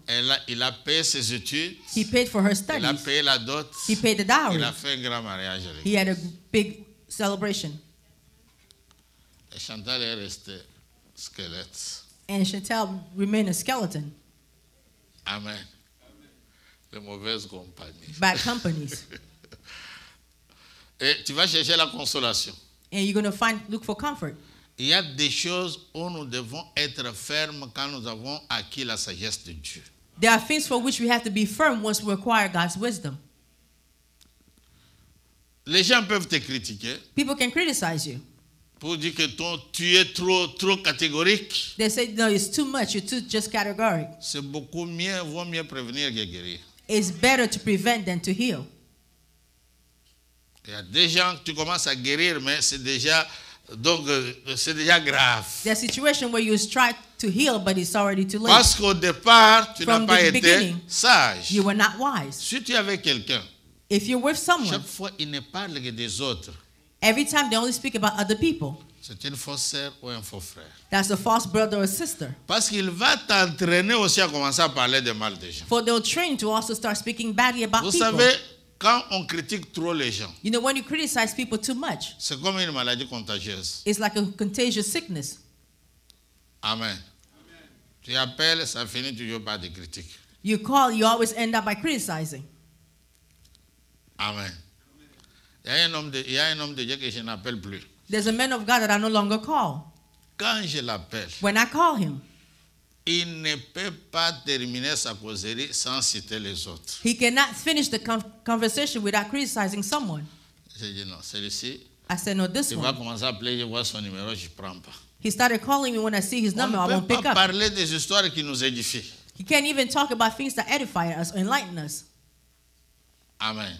Il a payé ses études. He paid for her Il a studies. payé la dot. He paid the Il dowry. a fait un grand mariage avec He had a big celebration. Et Chantal est restée squelette. And Chantal remained a skeleton. Amen. De mauvaises compagnies. Bad companies. Et tu vas chercher la consolation. And you're going to look for comfort. Il y a des choses où nous devons être fermes quand nous avons acquis la sagesse de Dieu. There are things for which we have to be firm once we acquire God's wisdom. Les gens peuvent te critiquer People can criticize you. pour dire que tu es trop catégorique. They say, no, it's too much. You're too just categorical. C'est beaucoup mieux, vaut mieux prévenir que guérir. It's better to prevent than to heal. Il y a des gens que tu commences à guérir, mais c'est déjà grave. There's a situation where you try to heal, but it's already too late. Parce qu'au départ, tu n'as From pas the été beginning, sage. You were not wise. Si tu es avec quelqu'un, If you're with someone, chaque fois il ne parle que des autres. every time they only speak about other people. C'est une fausse sœur ou un faux frère. That's a false brother or sister. Parce qu'il va t'entraîner aussi à commencer à parler de mal des gens. For they'll train to also start speaking badly about Vous people. savez, quand on critique trop les gens, You know, when you criticize people too much, c'est comme une maladie contagieuse. it's like a contagious sickness. Amen. Tu appelles, ça finit toujours par des critiques. You call, you always end up by criticizing. Amen. Il y a un homme de Dieu que je n'appelle plus. There's a man of God that I no longer call. Quand je l'appelle, When I call him, il ne peut pas terminer sa causerie sans citer les autres. he cannot finish the conversation without criticizing someone. J'ai dit non, celui-ci, I said, no, this il va one. commencer à appeler, je vois son numéro, je ne prends pas. He started calling me when I see his On number, I ne won't peut pick pas up. parler des histoires qui nous édifient. He can't even talk about things that edify us or enlighten us. Amen.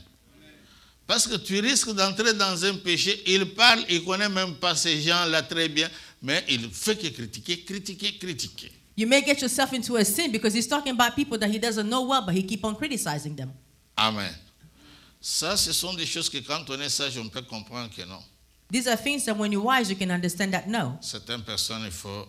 Parce que tu risques d'entrer dans un péché. Il parle, il ne connaît même pas ces gens-là très bien, mais il fait que critiquer. You may get yourself into a sin because he's talking about people that he doesn't know well, but he keep on criticizing them. Amen. Ça, ce sont des choses que quand on est sage, on peut comprendre que non. These are things that when you're wise, you can understand that no, Certaines personnes, il faut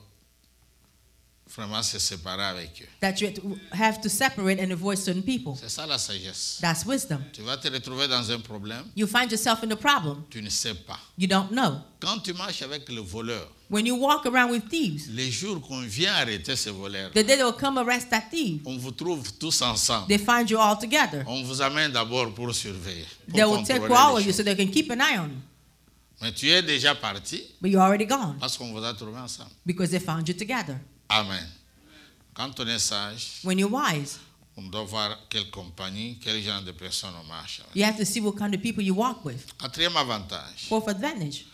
vraiment se séparer avec eux. that you have to separate and avoid certain people. C'est ça la sagesse. That's wisdom. Tu vas te retrouver dans un problème, You find yourself in a problem. tu ne sais pas. You don't know. Quand tu marches avec le voleur, When you walk around with thieves, les jours qu'on vient arrêter ce voleur, the day they will come arrest that thief, on vous trouve tous ensemble. they find you all together. On vous amène d'abord pour surveiller, pour They will take contrôler all les of you choses. so they can keep an eye on you. Mais tu es déjà parti But you're already gone parce qu'on vous a trouvé ensemble. because they found you together. Amen. Quand on est sage, When you're wise, on doit voir quelle compagnie, quel genre de personnes on marche avec. you have to see what kind of people you walk with. Quatrième avantage, Fourth advantage.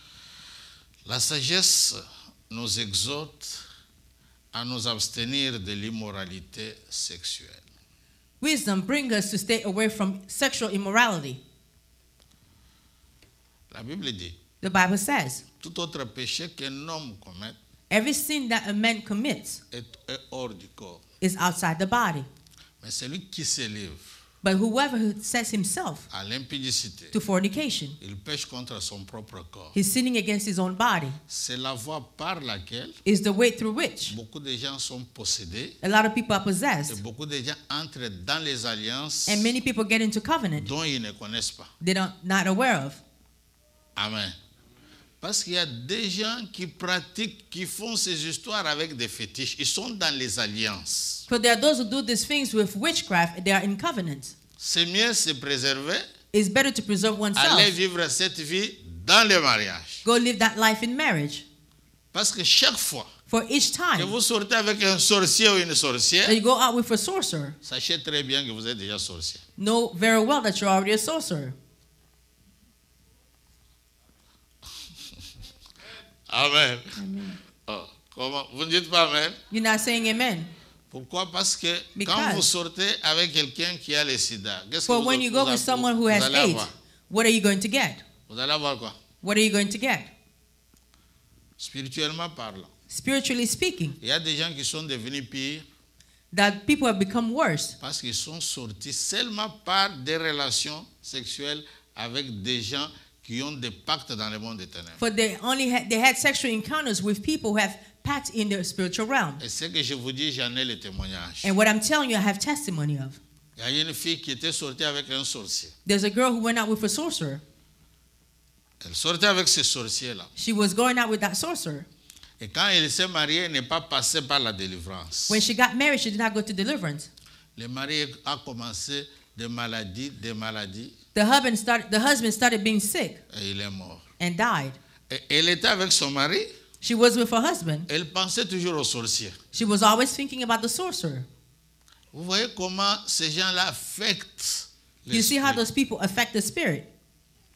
la sagesse nous exhorte à nous abstenir de l'immoralité sexuelle. Wisdom brings us to stay away from sexual immorality. La Bible dit, The Bible says, tout autre péché qu'un homme commette every sin that a man commits est hors du corps. is outside the body. Mais celui qui s'élève But whoever sets himself à l'impudicité, to fornication, il pêche contre son propre corps. he's sinning against his own body. C'est la voie par laquelle Is the way through which beaucoup de gens sont possédés a lot of people are et possessed. beaucoup de gens entrent dans les alliances And many people get into covenant dont ils ne connaissent pas. they're not aware of. Amen. Parce qu'il y a des gens qui pratiquent, qui font ces histoires avec des fétiches. Ils sont dans les alliances. For there are those who do these things with witchcraft, they are in covenant. C'est mieux se préserver, It's better to preserve oneself. aller vivre cette vie dans le mariage. Go live that life in marriage. Parce que chaque fois For each que time vous sortez avec un sorcier ou une sorcière, that you go out with a sorcerer, sachez très bien que vous êtes déjà sorcier. know very well that you're already a sorcerer. Amen. Oh, comment? Vous ne dites pas Amen? You're not saying amen. Pourquoi? Parce que Because quand vous sortez avec quelqu'un qui a le sida, qu'est-ce que For when you go with someone who has allez AIDS, avoir? what are you going to get? Vous allez avoir quoi? What are you going to get? Spirituellement parlant. Spiritually speaking, Il y a des gens qui sont devenus pires that people have become worse parce qu'ils sont sortis seulement par des relations sexuelles avec des gens qui ont des pactes dans le monde des ténèbres. for they had sexual encounters with people who have pact in the spiritual realm. Et ce que je vous dis, j'en ai le témoignage. And what I'm telling you, I have testimony of. Il y a une fille qui était sortie avec un sorcier. There's a girl who went out with a sorcerer. Elle sortait avec ce sorcier-là. She was going out with that sorcerer. Et quand elle s'est mariée, elle n'est pas passée par la délivrance. When she got married, she did not go to deliverance. Le mari a commencé des maladies. The husband started being sick Et il est mort. and died. Et elle était avec son mari. She was with her husband. Elle pensait toujours au sorcier. She was always thinking about the sorcerer. Vous voyez comment ces gens-là affectent You see how l'esprit. those people affect the spirit.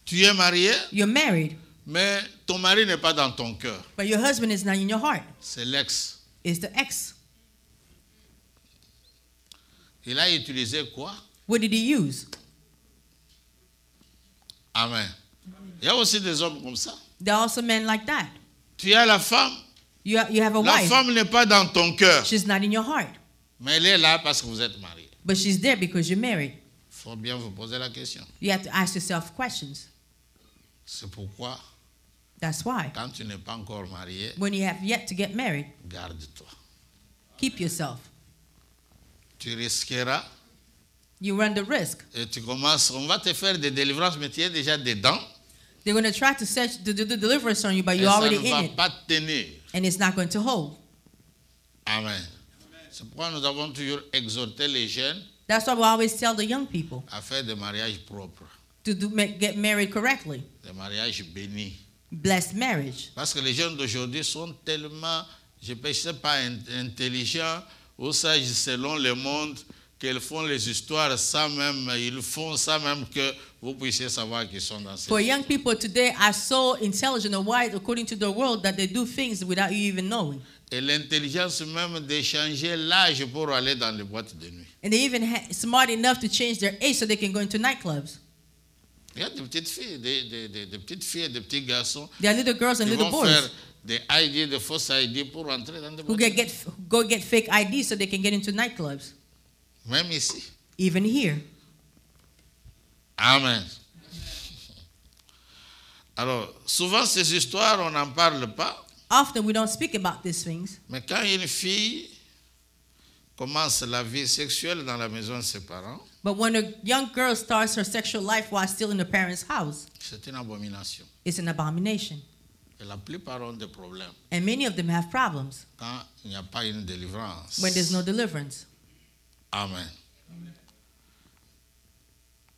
Tu es marié, You're married, mais ton mari n'est pas dans ton cœur. but your husband is not in your heart. C'est l'ex. It's the ex. Il a utilisé quoi? What did he use? Amen. Il y a aussi des hommes comme ça. There are also men like that. Tu as la femme. You have a La wife. femme n'est pas dans ton cœur. She's not in your heart, Mais elle est là parce que vous êtes mariés. but she's there because you're married. Il faut bien vous poser la question. You have to ask yourself questions. C'est pourquoi, That's why. quand tu n'es pas encore marié, When you have yet to get married, garde-toi. keep yourself. Tu risqueras You run the risk. et tu commences, on va te faire des délivrances, mais tu es déjà dedans. They're going to try to set the deliverance on you, but Et you're ça already ne va in it, pas tenir. and it's not going to hold. Amen. C'est pourquoi nous avons toujours exhorté les jeunes That's why we always tell the young people à faire des mariages propres, to get married correctly. des mariages bénis. Blessed marriage. Parce que les jeunes d'aujourd'hui sont tellement, je ne sais pas, intelligents ou sages selon le monde, qu'ils font les histoires sans même, ils font ça même que vous puissiez savoir qu'ils sont dans cette For young people today are so intelligent and wise according to the world that they do things without you even knowing. Et l'intelligence même d'échanger l'âge pour aller dans les boîtes de nuit. And they even smart enough to change their age so they can go into nightclubs. Il y a des petites filles, des petites filles et des petits garçons There are little girls and qui little vont faire boys des ID, des fausses ID pour entrer dans des who boîtes. go get fake IDs so they can get into nightclubs. Même ici. Even here. Amen. Alors, souvent ces histoires, on n'en parle pas. Often we don't speak about these things. Mais quand une fille commence la vie sexuelle dans la maison de ses parents, But when a young girl starts her sexual life while still in the parents' house, c'est une abomination. it's an abomination. Et la plupart ont des problèmes And many of them have problems quand il n'y a pas une délivrance. when there's no deliverance. Amen.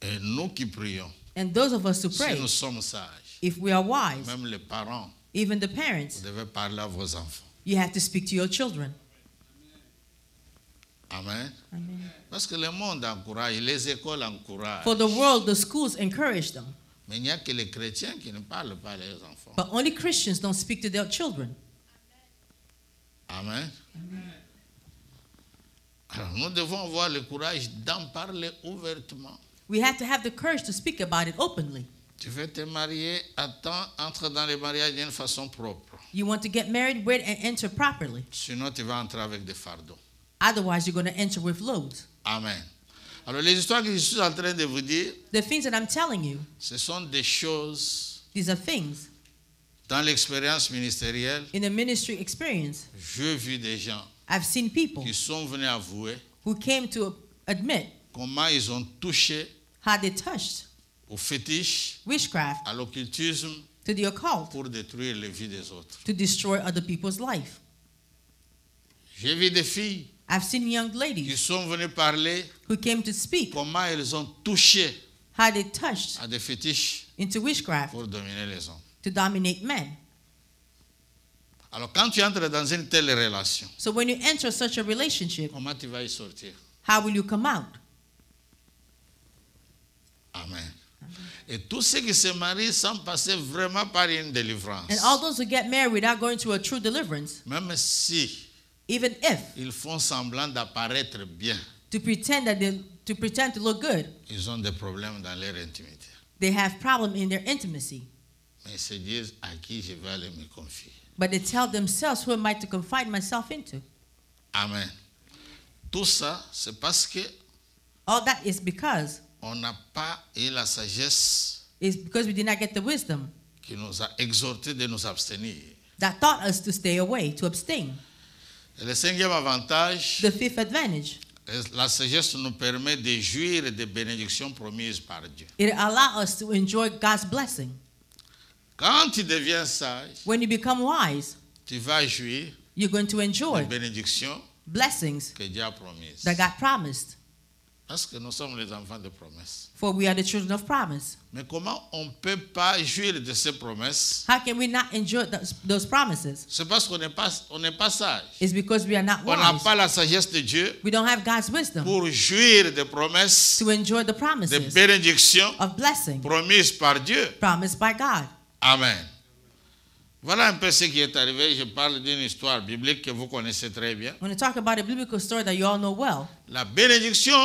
Et nous qui prions, And those of us who si pray, nous sommes sages, if we are wise, même les parents, even the vous parents, devez parler à vos enfants. you have to speak to your children. Amen. Amen. Parce que le monde encourage, les écoles encouragent. For the world, the schools encourage them. Mais il n'y a que les chrétiens qui ne parlent pas à leurs enfants. But only Christians don't speak to their children. Amen. Alors nous devons avoir le courage d'en parler ouvertement. We have to have the courage to speak about it openly. Tu veux te marier, attends, entre dans le mariage d'une façon propre. You want to get married, wait, and enter properly. Sinon, tu vas entrer avec des fardeaux. Otherwise, you're going to enter with loads. Amen. Alors les histoires que je suis en train de vous dire, The things that I'm telling you, ce sont des choses these are things dans l'expérience ministérielle. in the ministry experience. J'ai vu des gens I've seen people qui sont venus avouer who came to admit comment ils ont touché how they touched au fétiche, witchcraft, à l'occultisme to the occult, pour détruire les vies des autres. to destroy other people's life. J'ai vu des filles I've seen young qui ladies sont venues parler who came to speak comment elles ont touché how they touched à des fétiches into witchcraft pour dominer les hommes. to dominate men. Alors quand tu entres dans une telle relation, So when you enter such a relationship, comment tu vas y sortir? how will you come out? Amen. Et tous ceux qui se marient sans passer vraiment par une délivrance, And all those who get married without going through a true deliverance, même si even if ils font semblant d'apparaître bien, to pretend to look good, ils ont des problèmes dans leur intimité. they have problem in their intimacy. Mais ils se disent à qui je vais aller me confier. But they tell themselves, who am I to confide myself into? Amen. Tout ça, c'est parce que All that is because on n'a pas eu la sagesse we did not get the wisdom qui nous a exhortés de nous abstenir. that taught us to stay away, to abstain. Et le cinquième avantage, The fifth advantage, la sagesse nous permet de jouir des bénédictions promises par Dieu. it allows us to enjoy God's blessing. Quand tu deviens sage, When you become wise, tu vas jouir you're going to des enjoy bénédictions blessings que Dieu a promises. that God promised. Parce que nous sommes les enfants de promesses. For we are the children of promise. Mais comment on ne peut pas jouir de ces promesses? How can we not enjoy those promises? C'est parce qu'on n'est pas sage. It's because we are not On n'a wise. pas la sagesse de Dieu We don't have God's wisdom pour jouir des promesses, to enjoy the des promises bénédictions of blessing promises par Dieu. promised by God. Amen. Voilà un peu ce qui est arrivé. Je parle d'une histoire biblique que vous connaissez très bien. When I talk about a biblical story that you all know well, La bénédiction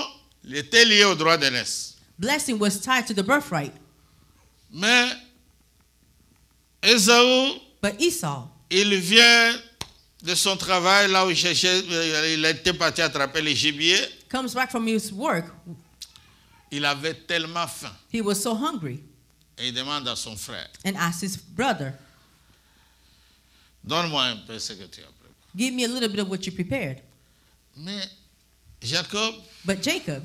était liée au droit d'aînesse. blessing was tied to the birthright. Mais Ésaü, But Esau, il vient de son travail, là où il cherchait, il était parti attraper les gibiers. comes back from his work. Il avait tellement faim. He was so hungry Et il demande à son frère, and asked his brother, donne-moi un peu ce que tu as préparé. give me a little bit of what you prepared. Mais Jacob, But Jacob,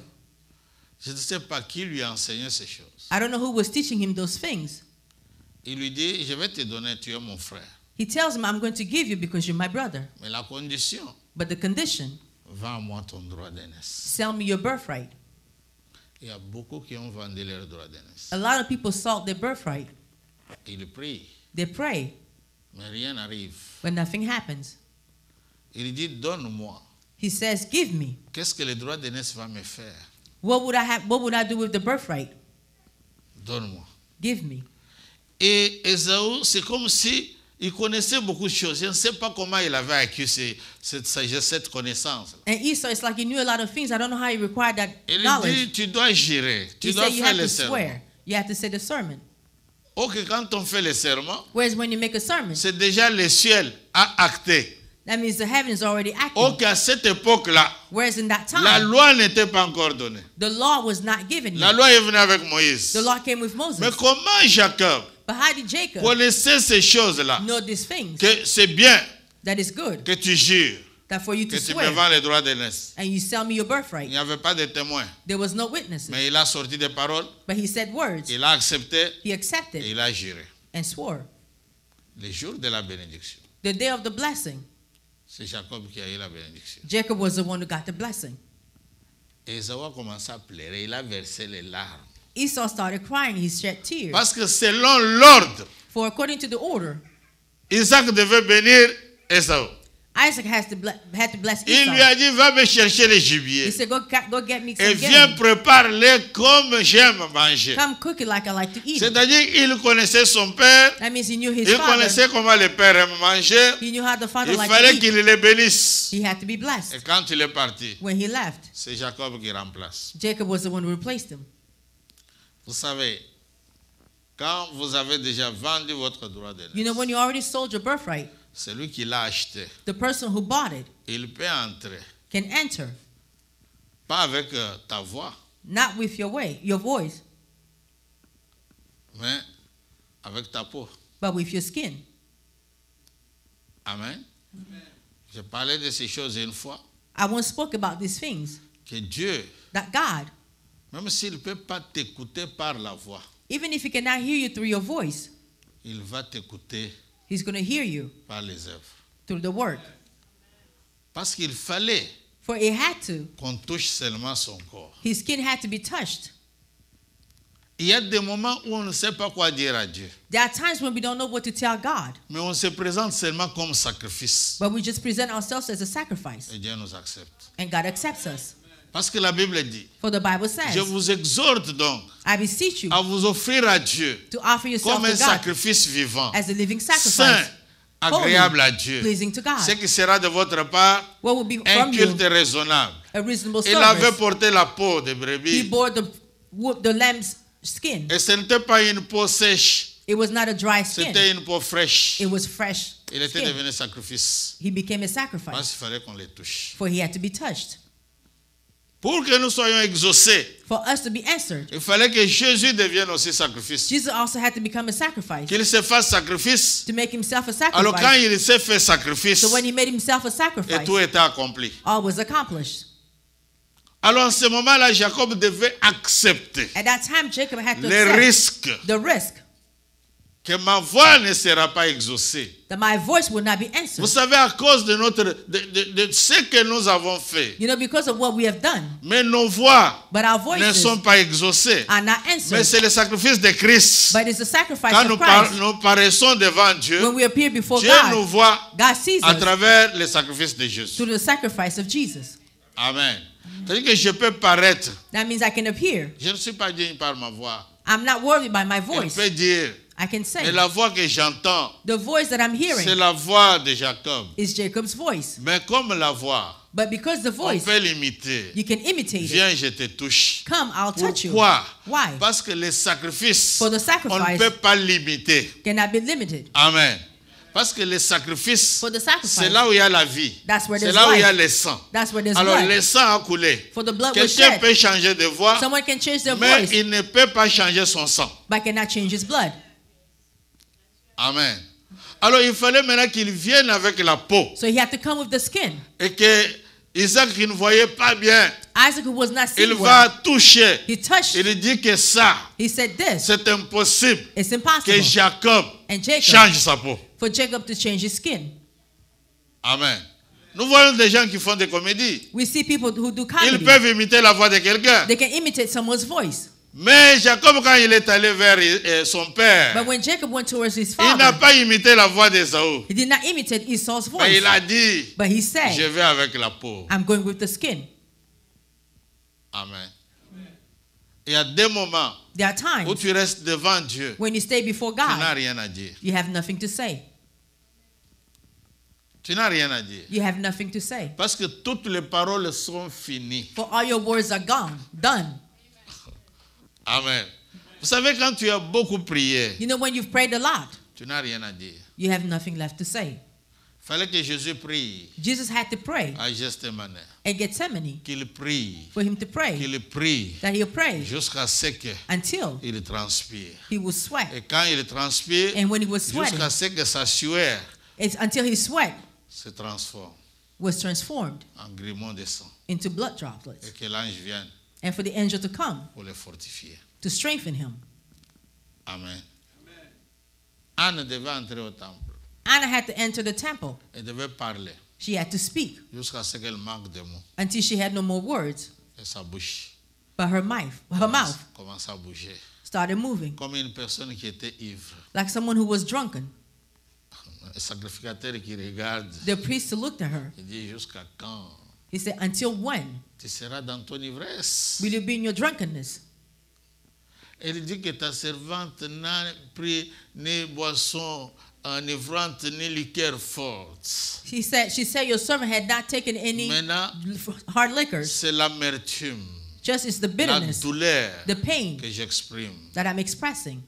je ne sais pas qui lui a enseigné ces choses. I don't know who was teaching him those things. Il lui dit, je vais te donner, tu es mon frère. He tells him, I'm going to give you because you're my brother. Mais la condition, But the condition, vends-moi ton droit d'aînesse. sell me your birthright. Il y a beaucoup qui ont vendu leur droit d'aînesse. A lot of people sold their birthright. Ils prient, They pray, mais rien n'arrive. but nothing happens. Il dit, donne-moi. He says, give me. Qu'est-ce que le droit d'aînesse va me faire? What would I do with the birthright? Donne-moi. Give me. Et Ésaü, c'est comme si il connaissait beaucoup de choses. Je ne sais pas comment il avait acquis cette sagesse, cette connaissance. And Esau, it's like he knew a lot of things. I don't know how he required that Il knowledge. dit, tu dois jurer, tu He dois said you faire have le to serment. swear. You have to say the sermon. Ok, quand on fait le serment, Whereas when you make a sermon, c'est déjà le ciel a acté. that means the heaven is already acting. Ok, à cette époque-là, Whereas in that la time, loi n'était pas encore donnée. the law was not given La yet. loi est venue avec Moïse. The law came with Moses. Mais comment Jacob But how did Jacob connaissait ces choses-là? know these things? Que c'est bien That is good. que tu jures, That for you que to tu me swear vends les droits d'aînesse. and you sell me your Il birthright. n'y avait pas de témoins. There was no witnesses. Mais il a sorti des paroles, But he said words. il a accepté He et accepted il a juré. and swore. Le jour de la bénédiction, The day of the blessing, c'est Jacob qui a eu la bénédiction. Jacob was the one who got the blessing. Et Ésaü a commencé à pleurer, il a versé les larmes. Esau started crying. He shed tears. Parce que selon l'ordre, For according to the order, Isaac devait bénir Ésaü. Isaac had to bless Il lui Esau. a dit, va me chercher les He gibiers said, go get me et some viens game. prépare-les comme j'aime manger. Come cook it like I like to eat it. C'est-à-dire qu'il connaissait son père, That means he knew his il father. connaissait comment le père aime manger. He knew how the father Il liked fallait to eat. qu'il les bénisse. He had to be Et blessed. quand il est parti, When he left, c'est Jacob qui remplace. Jacob was the one who replaced him. Vous savez, quand vous avez déjà vendu votre droit You know, d'aînesse, when you already sold your birthright, celui qui l'a acheté, the person who bought it il peut entrer, can enter, pas avec ta voix, not with your voice, mais avec ta peau. but with your skin. Amen. J'ai parlé de ces choses une fois, I once spoke about these things, que Dieu, that God, même s'il ne peut pas t'écouter par la voix, even if he cannot hear you through your voice, il va t'écouter he's going to hear you par les œuvres. through the work. Parce qu'il fallait For it had to. qu'on touche seulement son corps. His skin had to be touched. Il y a des moments où on ne sait pas quoi dire à Dieu, There are times when we don't know what to tell God, mais on se présente seulement comme sacrifice. but we just present ourselves as a sacrifice, Et Dieu nous accepte. and God accepts us. Parce que la Bible dit, For the Bible je says, vous exhorte donc I beseech you à vous offrir à Dieu to offer yourself comme un to God sacrifice vivant, as a living saint, sacrifice, agréable à holy, Dieu. pleasing to God. Ce qui sera de votre part What will be un from you culte raisonnable. a reasonable Il avait service. porté la peau de He brebis bore the lamb's skin. et ce n'était pas une peau sèche, It was not a dry skin. c'était une peau fraîche. It was fresh Il était skin. devenu sacrifice He became a parce sacrifice, qu'il fallait qu'on les touche. for he had to be touched. Pour que nous soyons exaucés, For us to be answered, il fallait que Jésus devienne aussi sacrifice. Jesus also had to become a sacrifice, Qu'il se fasse sacrifice. to make himself a Alors quand sacrifice. il s'est fait sacrifice, So when he made himself a et sacrifice, tout était accompli. all was accomplished. Alors en ce moment-là, Jacob devait accepter At that time, Jacob had to les accept risques the risk que ma voix ne sera pas exaucée. that my voice would not be Vous answered. savez, à cause de de ce que nous avons fait, You know, because of what we have done. mais nos voix But our ne voices sont pas exaucées. are not Mais answered. c'est le sacrifice de Christ. But it's the sacrifice Quand of Christ. nous paraissons devant Dieu, When we appear before Dieu nous God, voit God sees à us travers le sacrifice de Jésus. through the sacrifice of Jesus. Amen. C'est-à-dire que je peux paraître. That means I can appear. Je ne suis pas digne par ma voix. I'm not worried by my Je voice. peux dire, I can say mais la voix que j'entends, the voice that I'm c'est hearing la voix de Jacob. is Jacob's voice. Mais comme la voix, But because the on voice, peut l'imiter. you can imitate it. Viens, je te touche. Come, I'll touch you. Pourquoi? Why? Parce que les sacrifices, For the on ne sacrifice peut pas l'imiter. cannot be limited. Amen. Parce que les sacrifices, For the c'est sacrifice, là où il y a la vie. That's where C'est there's là où il y a life. le sang. That's where there's Alors blood. le sang a coulé. For the blood was Quelqu'un shed. peut changer de voix, Someone can change their mais voice, il ne peut pas changer son sang. but cannot change his blood. Amen. Alors il fallait maintenant qu'il vienne avec la peau. So he had to come with the skin. Et que Isaac, qui ne voyait pas bien, Isaac, who was not il seeing va well, toucher. he touched. Il dit que ça, He said this. c'est impossible It's que impossible Jacob and Jacob change sa peau. for Jacob to change his skin. Amen. Nous voyons des gens qui font des comédies. We see people who do Ils comedy. peuvent imiter la voix de quelqu'un. They can imitate someone's voice. Mais Jacob, quand il est allé vers son père, But when Jacob went towards his il n'a father, pas imité la voix d'Ésaü. he did not imitate Esau's Mais voice. il a dit, But he je said, vais avec la peau. I'm going with the skin. Amen. Il y a des moments There are où times tu restes devant Dieu, when you stay before tu n'as God, rien à dire. you have nothing to say. Tu n'as rien à dire. You have nothing to say. Parce que toutes les paroles sont finies. For all your words are gone, done. Amen. Vous savez, quand tu as beaucoup prié, You know, when you've prayed a lot, tu n'as rien à dire. you have nothing left to say. Il fallait que Jésus prie Jesus had to pray à Gethsemane. at Gethsemane Qu'il prie, for him to pray, qu'il prie that he'll pray jusqu'à ce until qu'il transpire. he will sweat. Et quand il transpire, And when he was sweating, jusqu'à ce que sa sueur it's until his sweat se transforme was transformed en grimon de sang. into blood droplets. Et que l'ange vienne And for the angel to come pour le fortifier. to strengthen him. Amen. Anne devait entrer au temple. Anna had to enter the temple. Elle devait parler She had to speak jusqu'à ce qu'elle manque de mots. until she had no more words. Et sa bouche But her mouth commence à bouger. started moving Comme une personne qui était ivre. like someone who was drunken. Le sacrificateur qui regarde, The priest looked at her. il dit, jusqu'à quand He said, until when tu seras dans ton ivresse? will you be in your drunkenness? Elle dit que ta servante n'a pris ni boisson enivrante ni liqueur forte. She said, your servant had not taken any Maintenant, hard liquors. c'est l'amertume, Just it's the la bitterness, douleur the pain que j'exprime. that I'm expressing.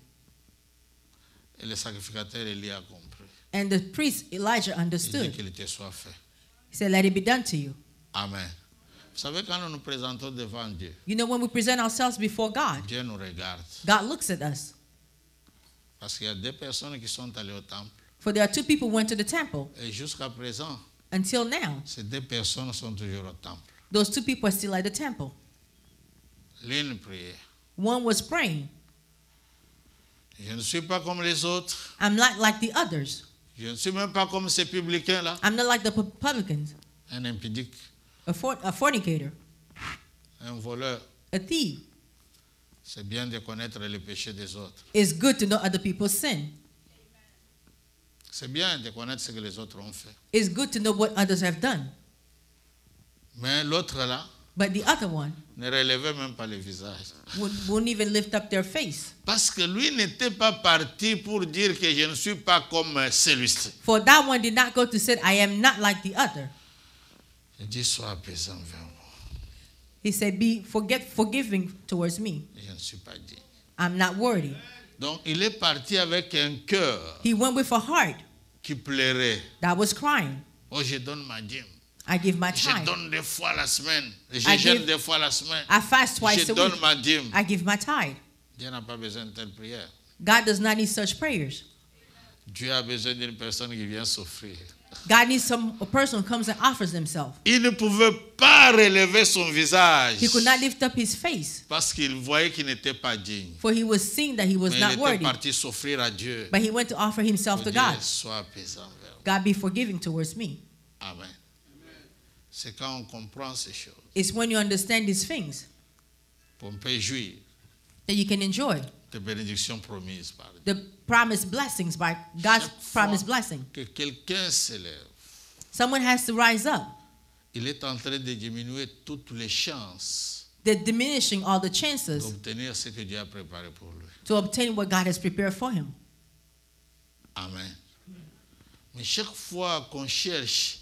Et le sacrificateur Élie a compris. And the priest Elijah Il dit understood. qu'il était soit fait. He said, let it be done to you. Amen. Vous savez, quand nous nous présentons devant Dieu, You know, when we present ourselves before God, Dieu nous regarde. God looks at us. Parce qu'il y a deux personnes qui sont allées au temple. For there are two people who went to the temple. Et jusqu'à présent, Until now, ces deux personnes sont toujours au temple. those two people are still at the temple. L'une priait. One was praying, Je ne suis pas comme les autres. I'm not like the others. Je ne suis même pas comme ces publicains-là. I'm not like the publicans, Un impudique, a fornicator, un voleur. a thief. C'est bien de connaître les péchés des autres. It's good to know other people's sin. C'est bien de connaître ce que les autres ont fait. It's good to know what others have done. Mais l'autre là But the other one ne relevait même pas le visage. wouldn't even lift up their face. Parce que lui n'était pas parti pour dire que je ne suis pas comme celui-ci. For that one did not go to say, I am not like the other. Il dit, sois apaisant vers moi. He said, be forgiving towards me. Je ne suis pas digne. I'm not worthy. Donc il est parti avec un cœur He went with a heart qui pleurait. that was crying. Oh, je donne ma dîme. I give my Je tithe. donne 2 fois la semaine. Je I jeûne give- 2 fois la semaine. I fast twice Je a donne week. ma dîme. I give my tithe. Dieu n'a pas besoin de telle prière. God does not need such prayers. Dieu a besoin d'une personne qui vient s'offrir. God needs a person who comes and offers himself. Il ne pouvait pas relever son visage He could not lift up his face, parce qu'il voyait qu'il n'était pas digne. for he was seeing that he was Mais il not était worthy. parti s'offrir à Dieu. But he went to offer himself to Dieu God. soit apaisant vers vous. God be forgiving towards me. Amen. C'est quand on comprend ces choses It's when you understand these things qu'on peut jouir that you can enjoy des bénédictions promises par Dieu. the promised blessings by God's Chaque promised fois blessing. que quelqu'un s'élève, Someone has to rise up. il est en train de diminuer toutes les chances They're diminishing all the chances d'obtenir ce que Dieu a préparé pour lui. to obtain what God has prepared for him. Amen. Mais chaque fois qu'on cherche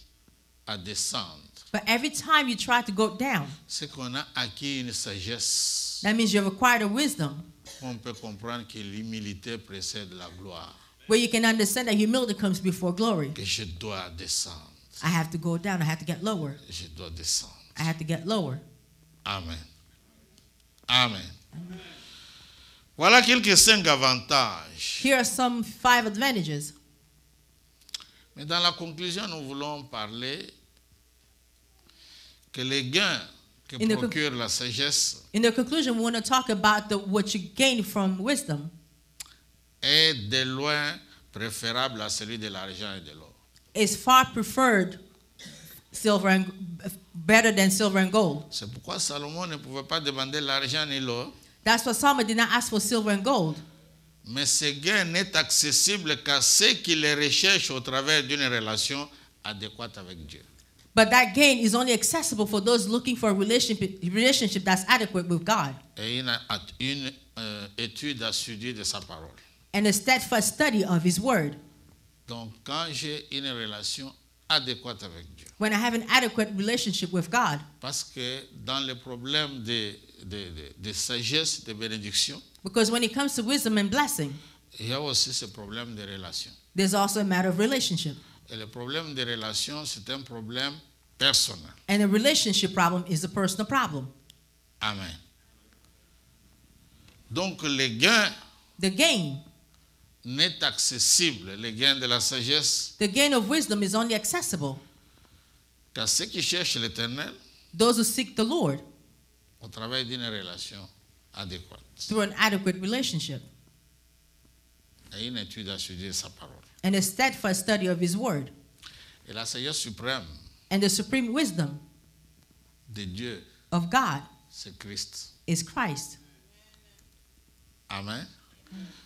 à descendre, But every time you try to go down, c'est qu'on a acquis une sagesse. that means you've acquired a wisdom On peut comprendre que l'humilité précède la gloire. where you can understand that humility comes before glory. Que je dois descendre. I have to go down. I have to get lower. Je dois descendre. I have to get lower. Amen. Amen. Voilà quelques 5 avantages. Here are some 5 advantages. Mais dans la conclusion, nous voulons parler que les gains que In the procure la sagesse In the conclusion, we want to talk about what you gain from wisdom est de loin préférable à celui de l'argent et de l'or. is far preferred better than silver and gold. C'est pourquoi Salomon ne pouvait pas demander l'argent ni l'or, That's why Solomon did not ask for silver and gold. mais ce gain n'est accessible qu'à ceux qui les recherchent au travers d'une relation adéquate avec Dieu. But that gain is only accessible for those looking for a relationship that's adequate with God Et une étude assidue de sa parole. and a steadfast study of His Word. Donc, quand j'ai une relation adéquate avec Dieu, When I have an adequate relationship with God, parce que dans les problèmes de sagesse, de bénédiction, because when it comes to wisdom and blessing, il y a aussi ce problème de relation. there's also a matter of relationship. Et le problème de relation, c'est un problème personnel. And a relationship problem is a personal problem. Amen. Donc, le gain The gain, n'est accessible, le gain de la sagesse, the gain of wisdom is only accessible qu'à ceux qui cherchent l'éternel those who seek the Lord au travers d'une relation adéquate through an adequate relationship et une étude assidue de sa parole. and a steadfast study of His Word. Et la sagesse suprême And the supreme wisdom de Dieu, of God c'est Christ. is Christ. Amen.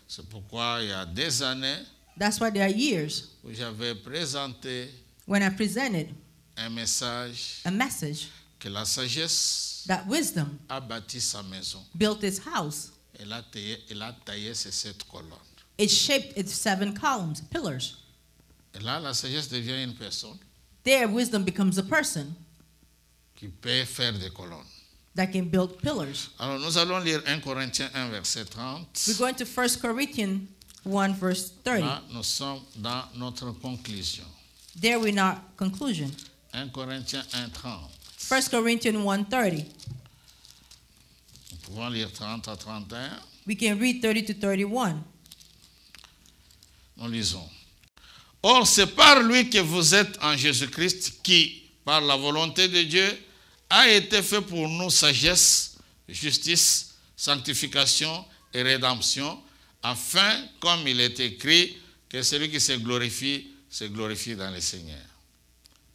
C'est pourquoi il y a des années That's why there are years où j'avais présenté when I presented un message a message que la sagesse that wisdom a bâti sa maison. built its house. Elle a taillé ses 7 colonnes. It shaped its 7 columns, pillars. Et là, la sagesse devient une personne There, wisdom becomes a person qui peut faire des colonnes. that can build pillars. Alors, nous allons lire 1 Corinthiens 1, verset 30. We're going to 1 Corinthians 1, verse 30. Là, nous sommes dans notre conclusion. There we're in our conclusion. 1 Corinthiens 1, 30. 1 Corinthians 1, 30. Nous pouvons lire 30 à 31. We can read 30 to 31. Nous lisons. Or, c'est par lui que vous êtes en Jésus-Christ qui, par la volonté de Dieu, a été fait pour nous sagesse, justice, sanctification et rédemption, afin, comme il est écrit, que celui qui se glorifie dans le Seigneur.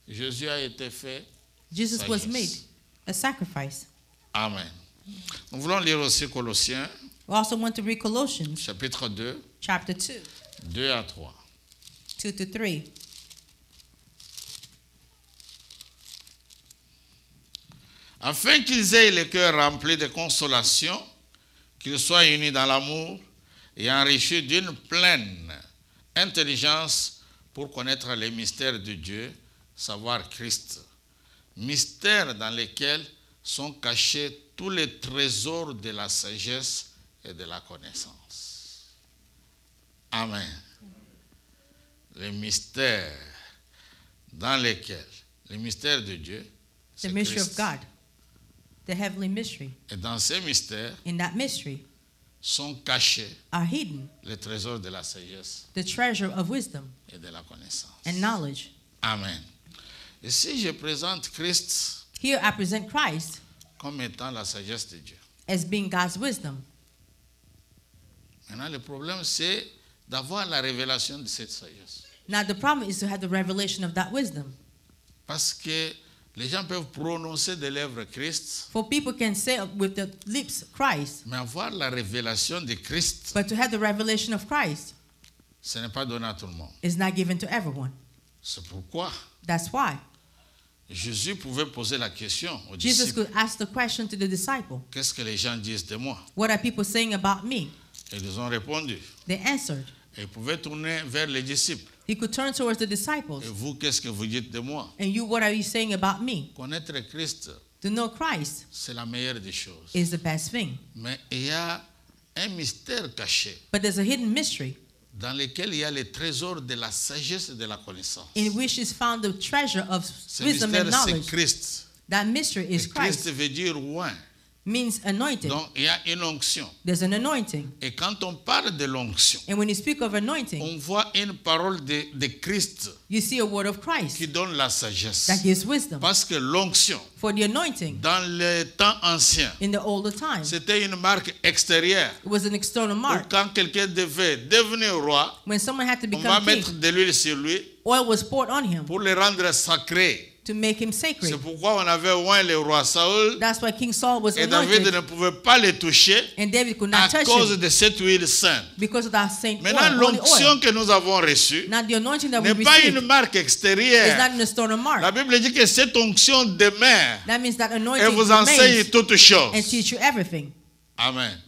Jésus a été fait Jesus was sagesse. made a sacrifice. Amen. Nous voulons lire aussi Colossiens, We also want to read Colossians chapitre 2, chapter 2, 2 à 3. 2 to 3. Afin qu'ils aient le cœur rempli de consolation, qu'ils soient unis dans l'amour et enrichis d'une pleine intelligence pour connaître les mystères de Dieu, savoir Christ, mystères dans lesquels sont cachés tous les trésors de la sagesse et de la connaissance. Amen. Les mystères dans lesquels le mystère de Dieu, the c'est mystery of Christ. God, the heavenly mystery. Et dans ces mystères In that mystery sont cachés are hidden les trésors de la sagesse the treasure of wisdom et de la connaissance. and knowledge. Amen. Et si je présente Christ Here I present Christ comme étant la sagesse de Dieu. as being God's wisdom. Maintenant, le problème, c'est d'avoir la révélation de cette sagesse. Now the problem is to have the revelation of that wisdom. Parce que les gens peuvent prononcer de lèvres Christ, For people can say with the lips Christ, mais avoir la révélation de Christ, but to have the revelation of Christ ce n'est pas donné à tout le monde. is not given to everyone. C'est pourquoi That's why Jésus pouvait poser la question aux Jesus disciples. could ask the question to the disciple, Qu'est-ce que les gens disent de moi? what are people saying about me? Et ils ont répondu. They answered. Et il pouvait tourner vers les disciples. He could turn towards the disciples. Et vous, qu'est-ce que vous dites de moi? And you, what are you saying about me? Connaître Christ, To know Christ c'est la meilleure des choses. is the best thing. Mais il y a un mystère caché But there's a hidden mystery dans lequel il y a les trésors de la sagesse et de la connaissance. in which is found the treasure of Ce wisdom mystère, and c'est knowledge. Christ. That mystery Et is Christ Christ. veut dire oint. Means anointed. Donc, il y a une onction. There's an anointing. Et quand on parle de l'onction, And when you speak of anointing, on voit une parole de Christ you see a word of Christ qui donne la sagesse. that gives wisdom. Parce que l'onction, For the anointing dans les temps anciens, in the older times, c'était une marque extérieure. it was an external Ou mark. quand quelqu'un devait devenir roi, When someone had to on va become mettre king, de l'huile sur lui oil was poured on him pour le rendre sacré. to make him C'est sacred. pourquoi on avait oint le roi Saül That's why King Saul was et David anointed, ne pouvait pas le toucher and David could à not touch cause him de cette huile sainte. because of that saint Maintenant, oil, holy l'onction oil. que nous avons reçue Now the anointing that we n'est pas une received marque is extérieure. not an external La mark. Bible dit que cette onction demeure That means that et anointing vous enseigne remains toutes and choses. teach you everything. Amen.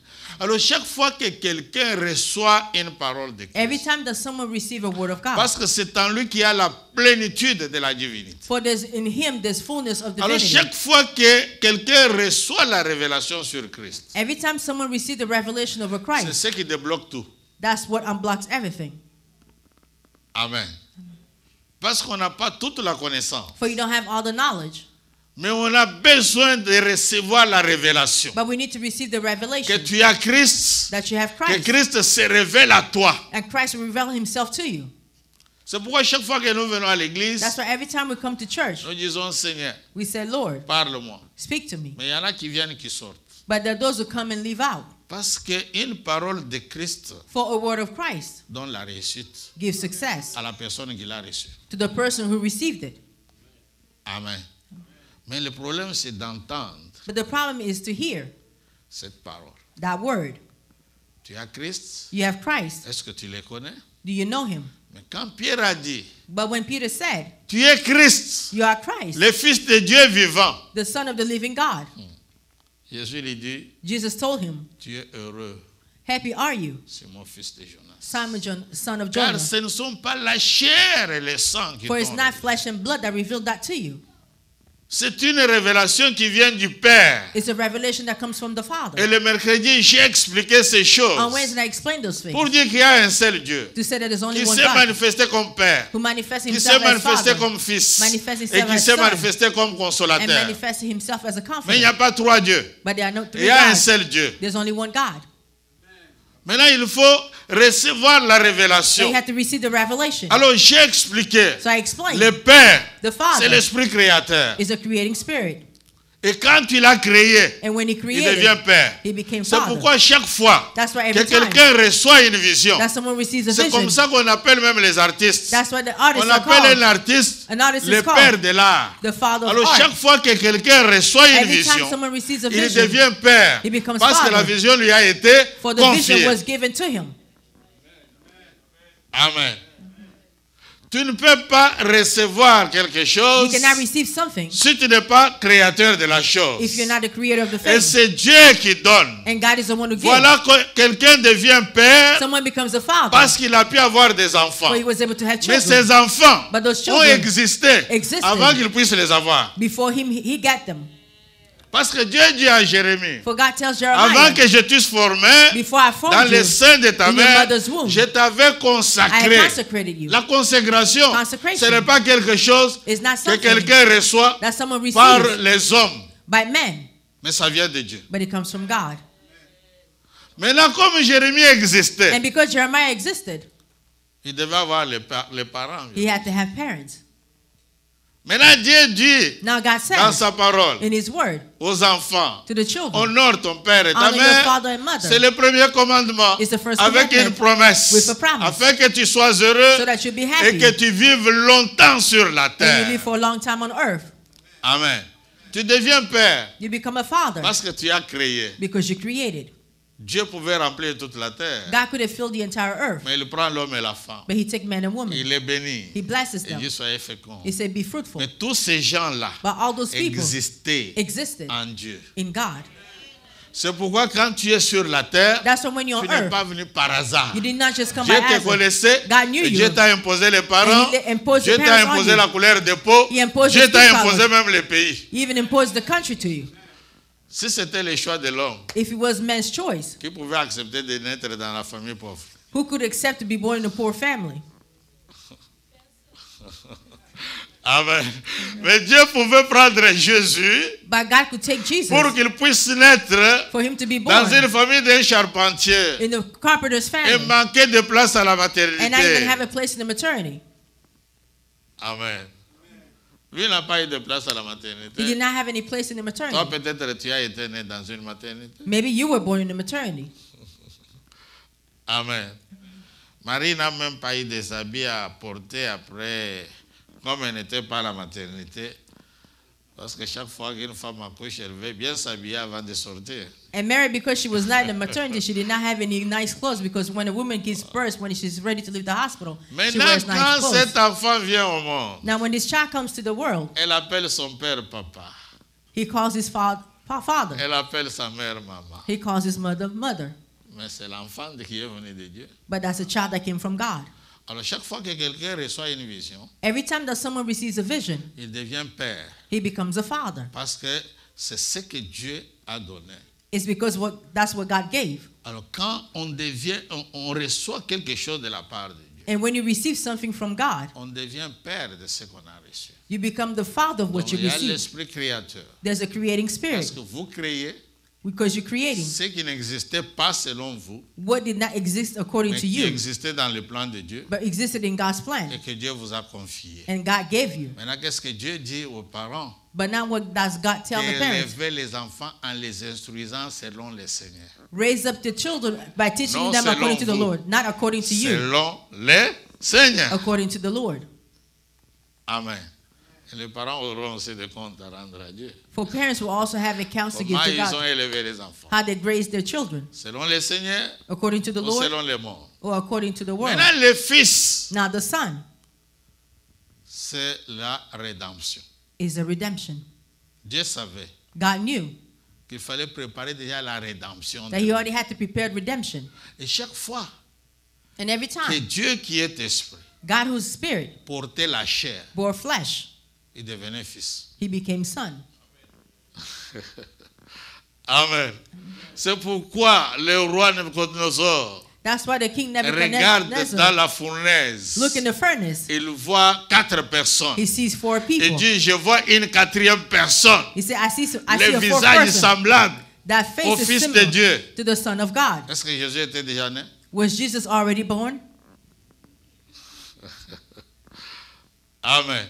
Alors, chaque fois que quelqu'un reçoit une parole de Every Christ, time that someone receives a word of God, parce que c'est en lui qu'il y a la plénitude de la divinité. for there's in him there's fullness of Alors, divinity. chaque fois que quelqu'un reçoit la révélation sur Christ, Every time someone receives the revelation of a c'est Christ, ce qui débloque tout. that's what unblocks everything. Amen. Parce qu'on n'a pas toute la connaissance, For you don't have all the knowledge, mais on a besoin de recevoir la révélation. but we need to receive the Que revelation tu as Christ, that you have que Christ, Christ se révèle à toi. and Christ will reveal himself to you. C'est pourquoi chaque fois que nous venons à l'église, That's why every time we come to church, nous disons, Seigneur, we say, Lord, parle-moi. speak to me. Mais il y en a qui viennent, qui sortent. But there are those who come and leave out. Parce qu'une parole de Christ For a word of Christ donne la réussite gives success à la personne qui l'a reçue. to the person who received it. Amen. Mais le problème, c'est d'entendre But the problem is to hear cette parole. that word. Tu as Christ, You have Christ. est-ce que tu le connais? Do you know him? Mais quand Pierre a dit, But when Peter said, tu es Christ, you are Christ, le Fils de Dieu vivant, the Son of the living God, Jésus lui dit, Jesus told him, tu es heureux, happy are you, c'est mon fils de Jonas. Simon, son of Car Jonah. ce ne sont pas la chair et le sang qui For it's t'ont not révélé. flesh and blood that revealed that to you. C'est une révélation qui vient du Père. It's a revelation that comes from the Et Father. le mercredi, j'ai expliqué ces On choses Wednesday, I explained those pour things dire qu'il y a un seul Dieu to say that there's only qui one s'est God manifesté comme Père, who manifests qui s'est himself as manifesté Father comme Fils manifested et himself qui as s'est Son, manifesté comme and consolateur. manifested himself as a Mais il n'y a comforter. pas trois dieux. But there are no Il three y a un gods. seul Dieu. There's only one God. Maintenant, il faut recevoir la So révélation. you have to receive the revelation. Alors, j'ai expliqué. So I explained Le Père, the c'est Father l'Esprit créateur. is a creating spirit. Et quand il a créé, And when he il created, devient Père. he became C'est Father. pourquoi chaque fois That's why que every time quelqu'un reçoit une vision, that someone receives a c'est comme vision, ça qu'on appelle même les artistes. that's why the artists On are appelle un called artiste An artist is le called père de l'art. the Father of Alors art. chaque fois que quelqu'un reçoit une Every time vision, someone receives a il vision, devient père he becomes parce que father. la vision lui a été for the vision confiée. was given to him. Amen. Tu ne peux pas recevoir quelque You chose cannot receive something si tu n'es pas créateur de la if chose. you're not the creator of the Et thing. c'est Dieu qui donne. And God is the one who gives. Voilà que quelqu'un devient père Someone becomes a father, parce qu'il a pu avoir des enfants. so he was able to have Mais children. ces enfants But those ont children existé existed avant qu'il puisse les avoir. Before he got them. Parce que Dieu dit à Jérémie, For God tells avant Jeremiah, que je t'eusse formé before I dans formed le you sein de ta in your mère, mother's womb, je t'avais I consacré. had consecrated you. La consécration, Consecration. ce n'est pas quelque chose It's not que something quelqu'un reçoit that someone par receives les hommes, by men, mais ça vient de Dieu. but it comes from God. Maintenant, comme Jérémie existait, And because Jeremiah existed, il devait avoir les parents. he had to have parents. Maintenant, Dieu dit Now God dans says sa parole in his word aux enfants, to the children, honore ton père et ta honor your mère. father and mother. C'est le premier commandement It's the first avec commandment une promesse with a promise. afin que tu sois heureux so that you'll be et happy que tu vives longtemps sur la and you terre. live for a long time on earth. Amen. Tu deviens père You become a father parce que tu as créé. because you created. Dieu pouvait remplir toute la terre, God could have filled the entire earth, mais il prend l'homme et la femme. but he took man and woman. Il les bénit. He blesses Il them. dit soyez féconds. He said, be fruitful. Mais tous ces gens-là But all those people existaient existed en Dieu. in God. C'est pourquoi quand tu es sur la terre, That's why when you're tu on n'es earth, pas venu par hasard. you did not just come Dieu by te accident. connaissait, God knew et you. Dieu t'a imposé les parents, And he imposed Dieu the t'a parents on imposé you. la couleur de peau, He imposed Dieu the t'a skin imposé color. même les pays. He even imposed the country to you. Si c'était le choix de l'homme If it was man's choice, qui pouvait accepter de naître dans la famille pauvre, who could accept to be born in a poor family? Amen. Mais Dieu pouvait prendre Jésus But God could take Jesus pour qu'il puisse naître for him to be dans born une famille d'un charpentier in the carpenter's et family manquer de place à la and not even maternité. have a place in the maternity. Amen. Lui n'a pas eu de place à la He maternité. did not have any place in the Toi, maternity. peut-être, tu as été né dans une maternité. Maybe you were born in the maternity. Amen. Marie n'a même pas eu des habits à porter après, comme elle n'était pas à la maternité. Parce que chaque fois qu'une femme accouche, elle veut bien s'habiller avant de sortir. And Mary, because she was not in the maternity, she did not have any nice clothes because when a woman gives birth, when she's ready to leave the hospital, she Maintenant, wears nice quand clothes. cet enfant vient au monde, Now, when this child comes to the world, elle appelle son père papa. he calls his father. Elle appelle sa mère maman. He calls his mother. Mais c'est l'enfant qui est venu de Dieu. But that's a child that came from God. Alors, chaque fois que quelqu'un reçoit une vision, Every time that someone receives a vision, il devient père. he becomes a father. Parce que c'est ce que Dieu a donné. It's because that's what God gave. Alors, quand on reçoit quelque chose de la part de Dieu, And when you receive something from God, on devient père de ce qu'on a reçu. you become the father of what Donc, you il y a receive. l'esprit créateur. There's a creating Parce spirit que vous créez because you're creating ce qui n'existait pas selon vous, what did not exist according mais to qui you, existait dans le plan de Dieu but existed in God's plan. et que Dieu vous a confié. And God gave you. Maintenant, qu'est-ce que Dieu dit aux parents? But now what does God tell the parents? Élevez les enfants en les instruisant selon le Seigneur. Raise up the children by teaching Non them selon according to the vous. Lord, not according to you, Selon le Seigneur. according to the Lord. Amen. Et les parents auront aussi des comptes à rendre à Dieu. For parents will also have accounts to give Comment to ils ont God, élevé les enfants? how they raise their children, Selon le Seigneur according to the ou Lord selon le monde? or according to the world. Maintenant, le Fils, Now the Son c'est la rédemption. is a redemption. Dieu savait God knew qu'il fallait préparer déjà la rédemption. that he already had to prepare redemption. Et chaque fois And every que time Dieu qui est esprit God, whose spirit portait la chair, bore flesh, il devenait fils. he became son. Amen. C'est pourquoi le roi Nebuchadnezzar That's why the king regarde dans Nebuchadnezzar la fournaise. look in the furnace. Il voit 4 personnes. He sees 4 Il people. dit, je vois une 4e personne. He said, I see Le a 4th visage person. semblable That au face is Fils de similar Dieu. to the Son of God. Est-ce que Jésus était déjà né? Was Jesus already born? Amen.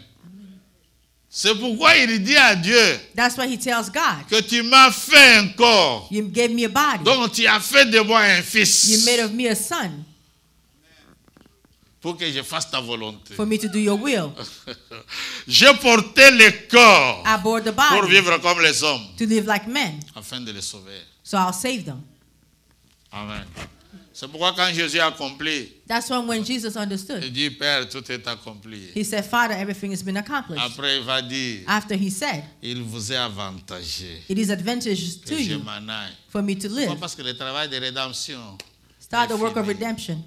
C'est pourquoi il dit à Dieu That's why he tells God, que tu m'as fait un corps. you gave me a body. Donc tu as fait de moi un You fils. made of me a son Pour que je fasse ta volonté. for me to do your will. J'ai porté le corps I bore the pour body vivre comme les hommes. to live like men, Afin de les sauver. so I'll save them. Amen. C'est pourquoi quand Jésus a accompli, That's when Jesus understood. il dit, Père, tout est accompli. He said, Father, everything has been accomplished. Après, il va dire, After he said, il vous est avantagé it is advantageous to que je you m'en aille. for me to Pourquoi? live. Parce que le travail de rédemption Start the est work of fini. redemption.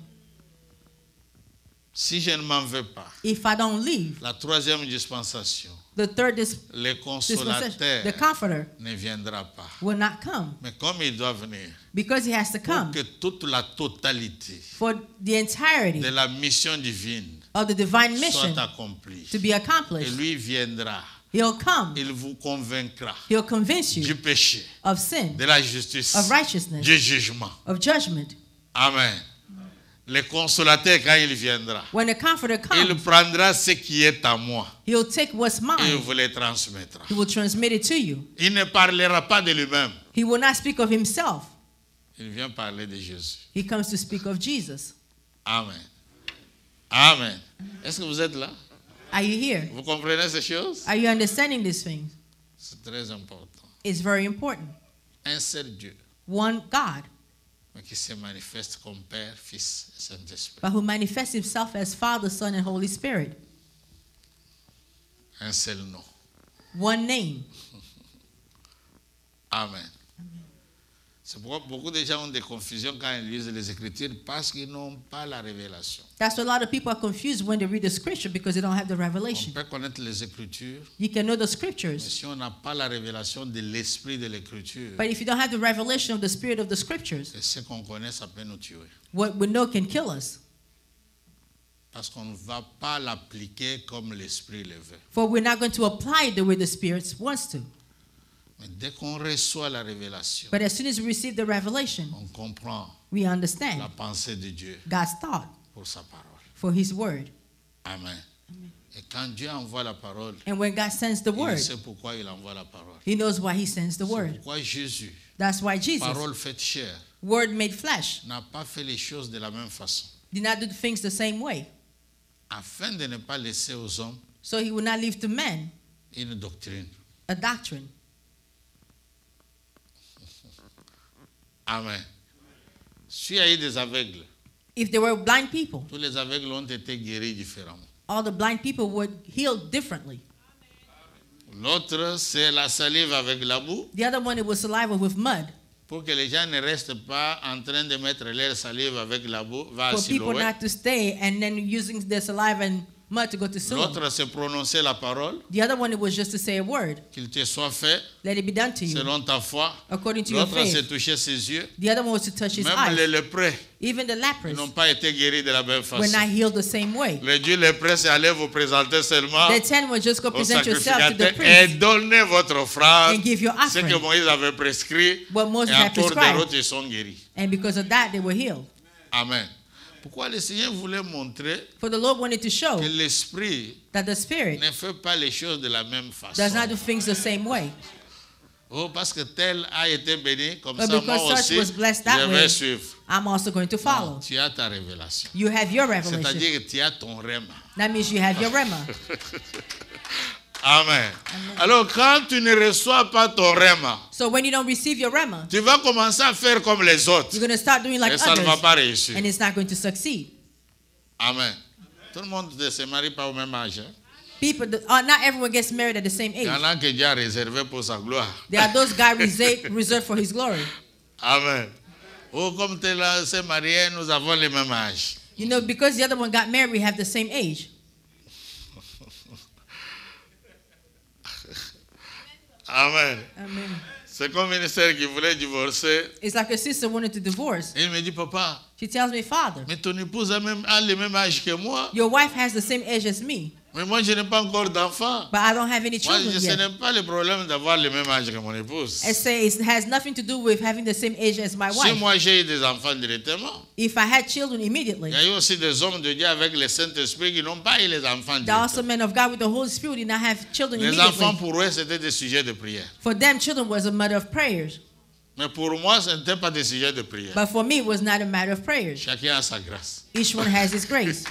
Si je ne m'en vais pas, if I don't leave, la troisième dispensation, the third le dispensation, consolateur the comforter, ne viendra pas. will not come. Mais comme il doit venir, Because he has to pour come que toute la totalité for the entirety de la mission divine of the divine mission soit accomplie. to be Et accomplished, lui viendra, he'll come. il vous convaincra He'll convince you du péché, of sin, de la justice, of righteousness, du jugement. of judgment. Amen. Le consolateur, quand il viendra, When the comforter il comes, prendra ce qui est à moi he'll take what's et mine. vous le transmettra. He will transmit it to you. Il ne parlera pas de lui-même. He will not speak of himself. Il vient parler de Jésus. He comes to speak of Jesus. Amen. Amen. Est-ce que vous êtes là? Are you here? Vous comprenez ces choses? Are you understanding these things? C'est très important. It's very important. Un seul Dieu, One God, mais qui se manifeste comme Père, Fils et Saint-Esprit. but who manifests himself as Father, Son, and Holy Spirit. Un seul nom. One name. Amen. C'est pourquoi beaucoup de gens ont des confusions quand ils lisent les Écritures parce qu'ils n'ont pas la révélation. That's why a lot of people are confused when they read the scripture because they don't have the On revelation. peut connaître les Écritures, You can know the mais scriptures, si on n'a pas la révélation de l'esprit de l'Écriture, but if you don't have the revelation of the spirit of the scriptures, et ce qu'on connaît, ça peut nous tuer. what we know can kill us. Parce qu'on ne va pas l'appliquer comme l'esprit le veut. For we're not going to apply it the way the Spirit wants to. Mais dès qu'on reçoit la révélation, But as soon as we receive the revelation, on comprend we la understand pensée de Dieu God's thought pour sa parole. for His word. Amen. Et quand Dieu envoie la parole, And when God sends the il word, sait pourquoi il envoie la parole. He knows why He sends the C'est word. pourquoi Jésus, That's why Jesus, parole faite chair, Word made flesh, n'a pas fait les choses de la même façon, did not do things the same way. afin de ne pas laisser aux hommes So He would not leave to men une doctrine. a doctrine. Amen. S'il y a eu des aveugles, If there were blind people, tous les aveugles ont été guéris différemment. all the blind people were healed differently. L'autre, c'est la salive avec la boue, The other one, it was saliva with mud. pour que les gens ne restent pas en train de mettre leur salive avec la boue, va à For people Siloé. not to stay and then using their saliva and mud to go to Siloam. L'autre, c'est prononcer la parole, The other one, it was just to say a word. qu'il te soit fait Let it be done to you selon ta foi. according to your L'autre, c'est faith. toucher ses yeux. The other one was to touch his Même les eyes. lépreux, Even the ils lepers n'ont pas été guéris de la même were façon. not healed the same way. Les dieux lépreux, c'est aller vous présenter seulement The 10 was just go au present yourself to the sacrificateur et priest donner votre offrande, and give your ce que offering. Moïse avait prescrit, What Moses et en had cours de prescribed. route, ils sont guéris. And because of that, they were healed. Amen. Pourquoi le Seigneur voulait montrer For the Lord wanted to show que l'Esprit that the Spirit ne fait pas les choses de la même does not façon. do things the same way. Oh, parce que tel a été béni, comme But ça, because moi such aussi, was blessed that je way, vais suivre. I'm also going to Non, follow. tu as ta révélation. You have your revelation. C'est-à-dire que tu as ton rême. That means you have your rema. Amen. Alors, quand tu ne reçois pas ton rême, So when you don't receive your rema, tu vas commencer à faire comme les autres. you're going to start doing like Et ça ne va others, pas réussir. and it's not going to succeed. Amen. Tout le monde ne se marie pas au même âge. Hein? People, not everyone gets married at the same Il y age. en a que Dieu a réservé pour sa gloire. There are those guys reserved for His glory. Amen. Oh, comme tel s'est marié, nous avons le même âge. You know, because the other one got married, we have the same age. Amen. Amen. C'est comme une sœur qui voulait divorcer. It's like a sister wanted to divorce. Il me dit, papa, She tells me, Father, mais ton épouse a le même âge que moi. your wife has the same age as me, Mais moi, je n'ai pas encore d'enfant. but I don't have any Moi, children ce yet. n'est pas le problème d'avoir le même âge que mon épouse. I say it has nothing to do with having the same age as my Si wife. moi j'ai eu des enfants directement, If I had children immediately, il y a eu aussi des hommes de Dieu avec le Saint-Esprit qui n'ont pas eu les enfants there are also directement. men of God with the Holy Spirit did not have children Les enfants immediately. pour eux, c'était des sujets de prière. For them, children was a matter of prayers. Mais pour moi, ce n'était pas des sujets de prière. But for me, it was not a matter of prayers. Chacun a sa grâce. Each one has his grace.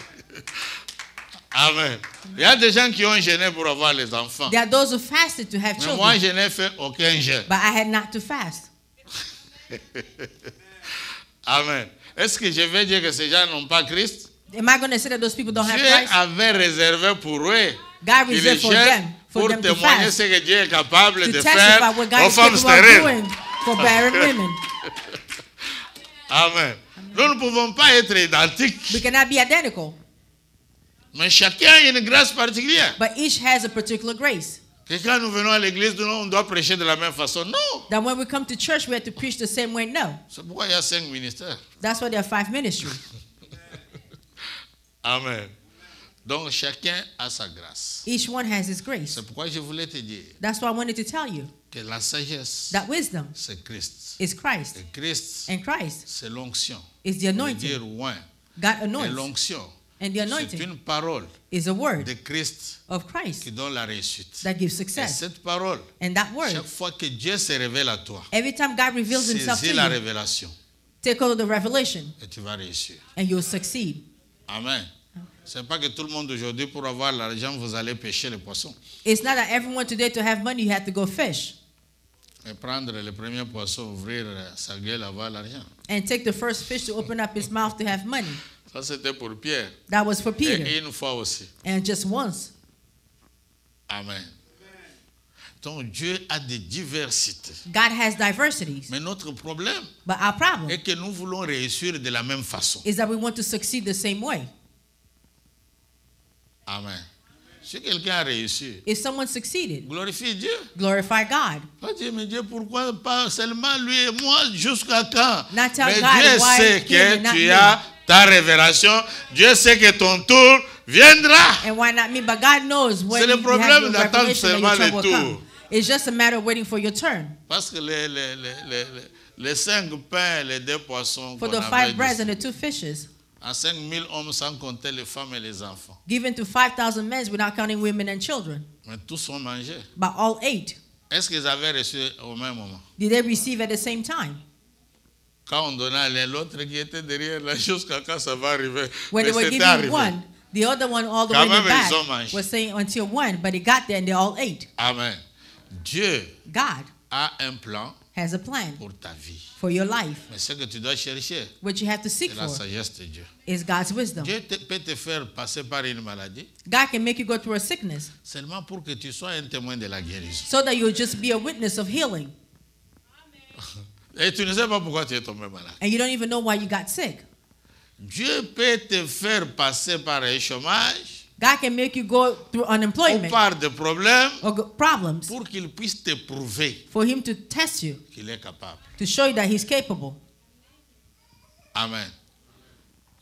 Amen. Il y a des gens qui ont gêné pour avoir les enfants. There are those who fasted to have Mais moi, children, je n'ai fait aucun jeûne. but I had not to fast. Amen. Est-ce que je vais dire que ces gens n'ont pas Christ? Am I going to say that those people don't have Dieu Christ? avait réservé pour eux God qu'ils reserved for jeûnent them, for pour them to témoigner fast, ce que Dieu est capable to de testify faire what God aux is femmes capable of stériles. doing for barren women. Amen. Nous ne pouvons pas être identiques. We cannot be identical. Mais chacun a une grâce particulière. But each has a particular grace. Que quand nous venons à l'église, on doit prêcher de la même façon. Non. That when we come to church, we have to preach the same way. No. C'est pourquoi il y a 5 ministères. That's why there are 5 ministries. Amen. Donc chacun a sa grâce. Each one has his grace. C'est pourquoi je voulais te dire That's why I wanted to tell you que la sagesse, that wisdom c'est Christ. is Christ. Et Christ, And Christ c'est l'onction. is the Je veux anointing. dire oint. God Et anoints. l'onction, And the c'est anointing une parole is a word de Christ of Christ qui donne la réussite. that gives Et success. cette parole, And that word, chaque fois que Dieu se révèle à toi, every time God reveals himself to saisis la you, révélation take hold of the revelation et tu vas réussir. and you'll succeed. Amen. Ce n'est pas que tout le monde aujourd'hui, pour avoir l'argent, vous allez pêcher les poissons. It's not that everyone today to have money, you have to go fish Et prendre le premier poisson, ouvrir sa gueule, avoir l'argent. and take the first fish to open up his mouth to have money. Ça, c'était pour Pierre. That was for Peter. Et une fois aussi. And just once. Amen. Donc Dieu a des diversités. God has diversities. Mais notre problème But our problem est que nous voulons réussir de la même façon. is that we want to succeed the same way. Amen. Si quelqu'un a réussi, If someone succeeded, glorifie Dieu. glorify God. Pas dire, mais Dieu, pourquoi pas seulement lui et moi, jusqu'à quand? Not tell Mais God Dieu why sait him que and not tu me. as ta révélation. Dieu sait que ton tour viendra. And why not me? But God knows when C'est le you problème have your d'attendre revelation that seulement your le trouble will tour. come. It's just a matter of waiting for your turn. Parce que les 5 pains et les 2 poissons For qu'on the avait 5 breads dit, and the 2 fishes, à 5000 hommes sans compter les femmes et les enfants. given to 5,000 men without counting women and children. Mais tous ont mangé. But all 8, Est-ce qu'ils avaient reçu au même moment? did they receive at the same time? Quand on donnait à l'un, l'autre qui était derrière la chose, quand ça va arriver. When Mais they were c'était giving arrivé. one, the other one all the Quand way in the même, ils back ont mangé. was saying until 1, but it got there and they all ate. Amen. Dieu God a un plan has a plan pour ta vie. for your life. Mais ce que tu dois chercher, What you have to seek c'est la for sagesse de Dieu. is God's wisdom. Dieu peut te faire passer par une maladie God can make you go through a sickness seulement pour que tu sois un témoin de la guérison. so that you'll just be a witness of healing. Et tu ne sais pas pourquoi tu es tombé malade. And you don't even know why you got sick. Dieu peut te faire passer par un chômage God can make you go through ou unemployment par des problèmes or problems pour qu'il puisse te prouver for him to test you, qu'il est capable. to show you that he's capable. Amen.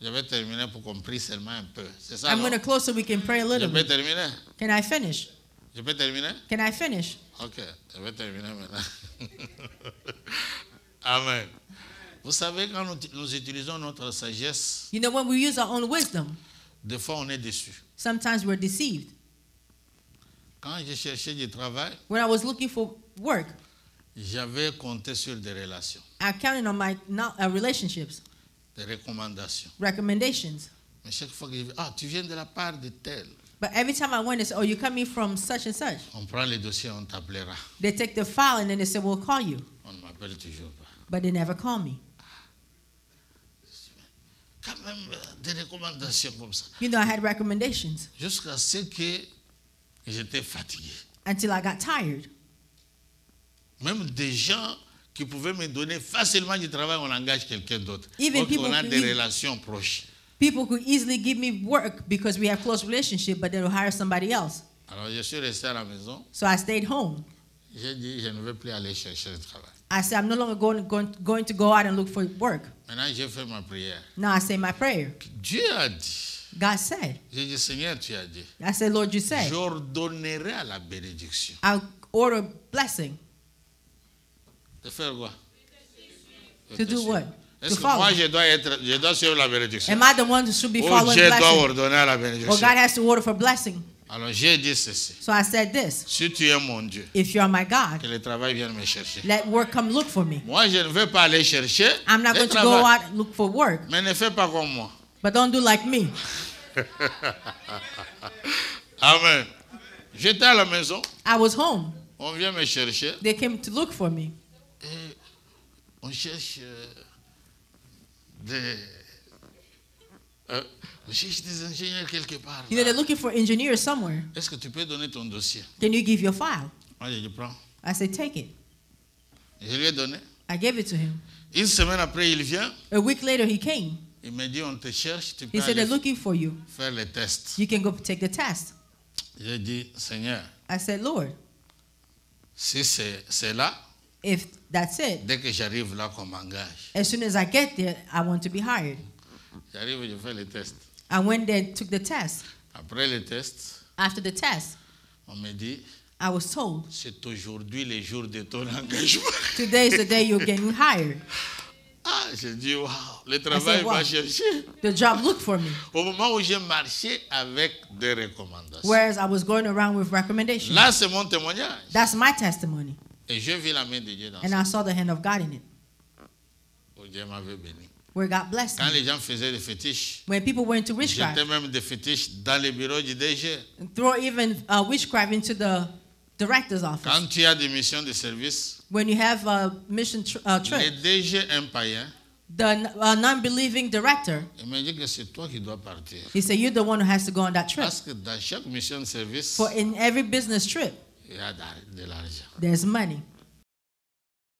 Je vais terminer pour qu'on prie seulement un peu. C'est ça, I'm non? going to close so we can pray a Je little peux bit. terminer? Can I finish? Je peux terminer? Can I finish? Ok, je vais terminer maintenant. Amen. Vous savez, quand nous utilisons notre sagesse, You know, when we use our own wisdom, des fois on est déçu. sometimes we're deceived. Quand j'ai cherché du travail, When I was looking for work, j'avais compté sur des relations, I counted on my relationships, des recommandations. recommendations. Mais chaque fois que je dis, ah, tu viens de la part de tel, But every time I went, they said, oh, you're coming from such and such. on prend les dossiers, on t'appellera. They take the file and then they say, we'll call you. On ne m'appelle toujours pas. But they never call me. Quand même, des recommandations comme ça. You know, I had recommendations Jusqu'à ce que j'étais fatigué. until I got tired. Même des gens qui pouvaient me donner facilement du travail, on engage quelqu'un d'autre. Even Donc people on a who des need- relations proches. People could easily give me work because we have close relationship, but they'll hire somebody else. Alors je suis resté à la maison. So I stayed home. J'ai dit, je ne vais plus aller chercher le travail. I said, I'm no longer going to go out and look for work. Maintenant, j'ai fait ma prière. Now I say my prayer. Dieu a dit, God said. j'ai dit, Seigneur, tu as dit, I said, Lord, you said. j'ordonnerai à la bénédiction. I'll order blessing. De faire quoi? To do what? Est-ce To que moi, follow. je dois suivre la bénédiction? Am I the one who should be Ou following Dieu doit blessing? ordonner à la Or bénédiction? God has to order for blessing. Alors j'ai dit ceci. So I said this. Si tu es mon Dieu, If you're my God, que le travail vienne me chercher. let work come look for me. Moi, je ne vais pas aller chercher I'm not le going to go travail. out and look for work. Mais ne fais pas comme moi. But don't do like me. Amen. J'étais à la maison, I was home. on vient me chercher. They came to look for me. Et on cherche des... on cherche des ingénieurs quelque part. You know, they're là. looking for engineers somewhere. Est-ce que tu peux donner ton dossier? Can you give your file? Moi, je le prends. I said, take it. Je lui ai donné. I gave it to him. Une semaine après, il vient. A week later, he came. Il me dit, on te cherche, tu peux He said, they're aller looking for you. faire les tests. You can go take the test. J'ai dit, Seigneur, I said, Lord, si c'est là, if that's it, dès que j'arrive là qu'on m'engage, as soon as I get there, I want to be hired. j'arrive, je fais les tests. I went there and took the test. Après les tests, After the test, on me dit, I was told, c'est aujourd'hui le jour de ton engagement. today is the day you're getting hired. Ah, j'ai dit, waouh, le travail wow. va chercher. The job looked for me. Au moment où j'ai marché avec des recommandations. Whereas I was going around with recommendations. Là, c'est mon témoignage. That's my testimony. Et je vis la main de Dieu dans And ça. I saw the hand of God in it, Oh, Dieu m'avait béni. where God blessed Quand me. les gens faisaient des fétiches, When people went into witchcraft, j'étais même des fétiches dans les bureaux du DG. throw even witchcraft into the director's office. Quand tu as des missions de service, When you have a mission le trip, DG, un païen, the non-believing director, il m'a dit que c'est toi qui dois partir. he said, you're the one who has to go on that trip. Parce que dans chaque mission de service, For in every business trip, il y a de l'argent. there's money.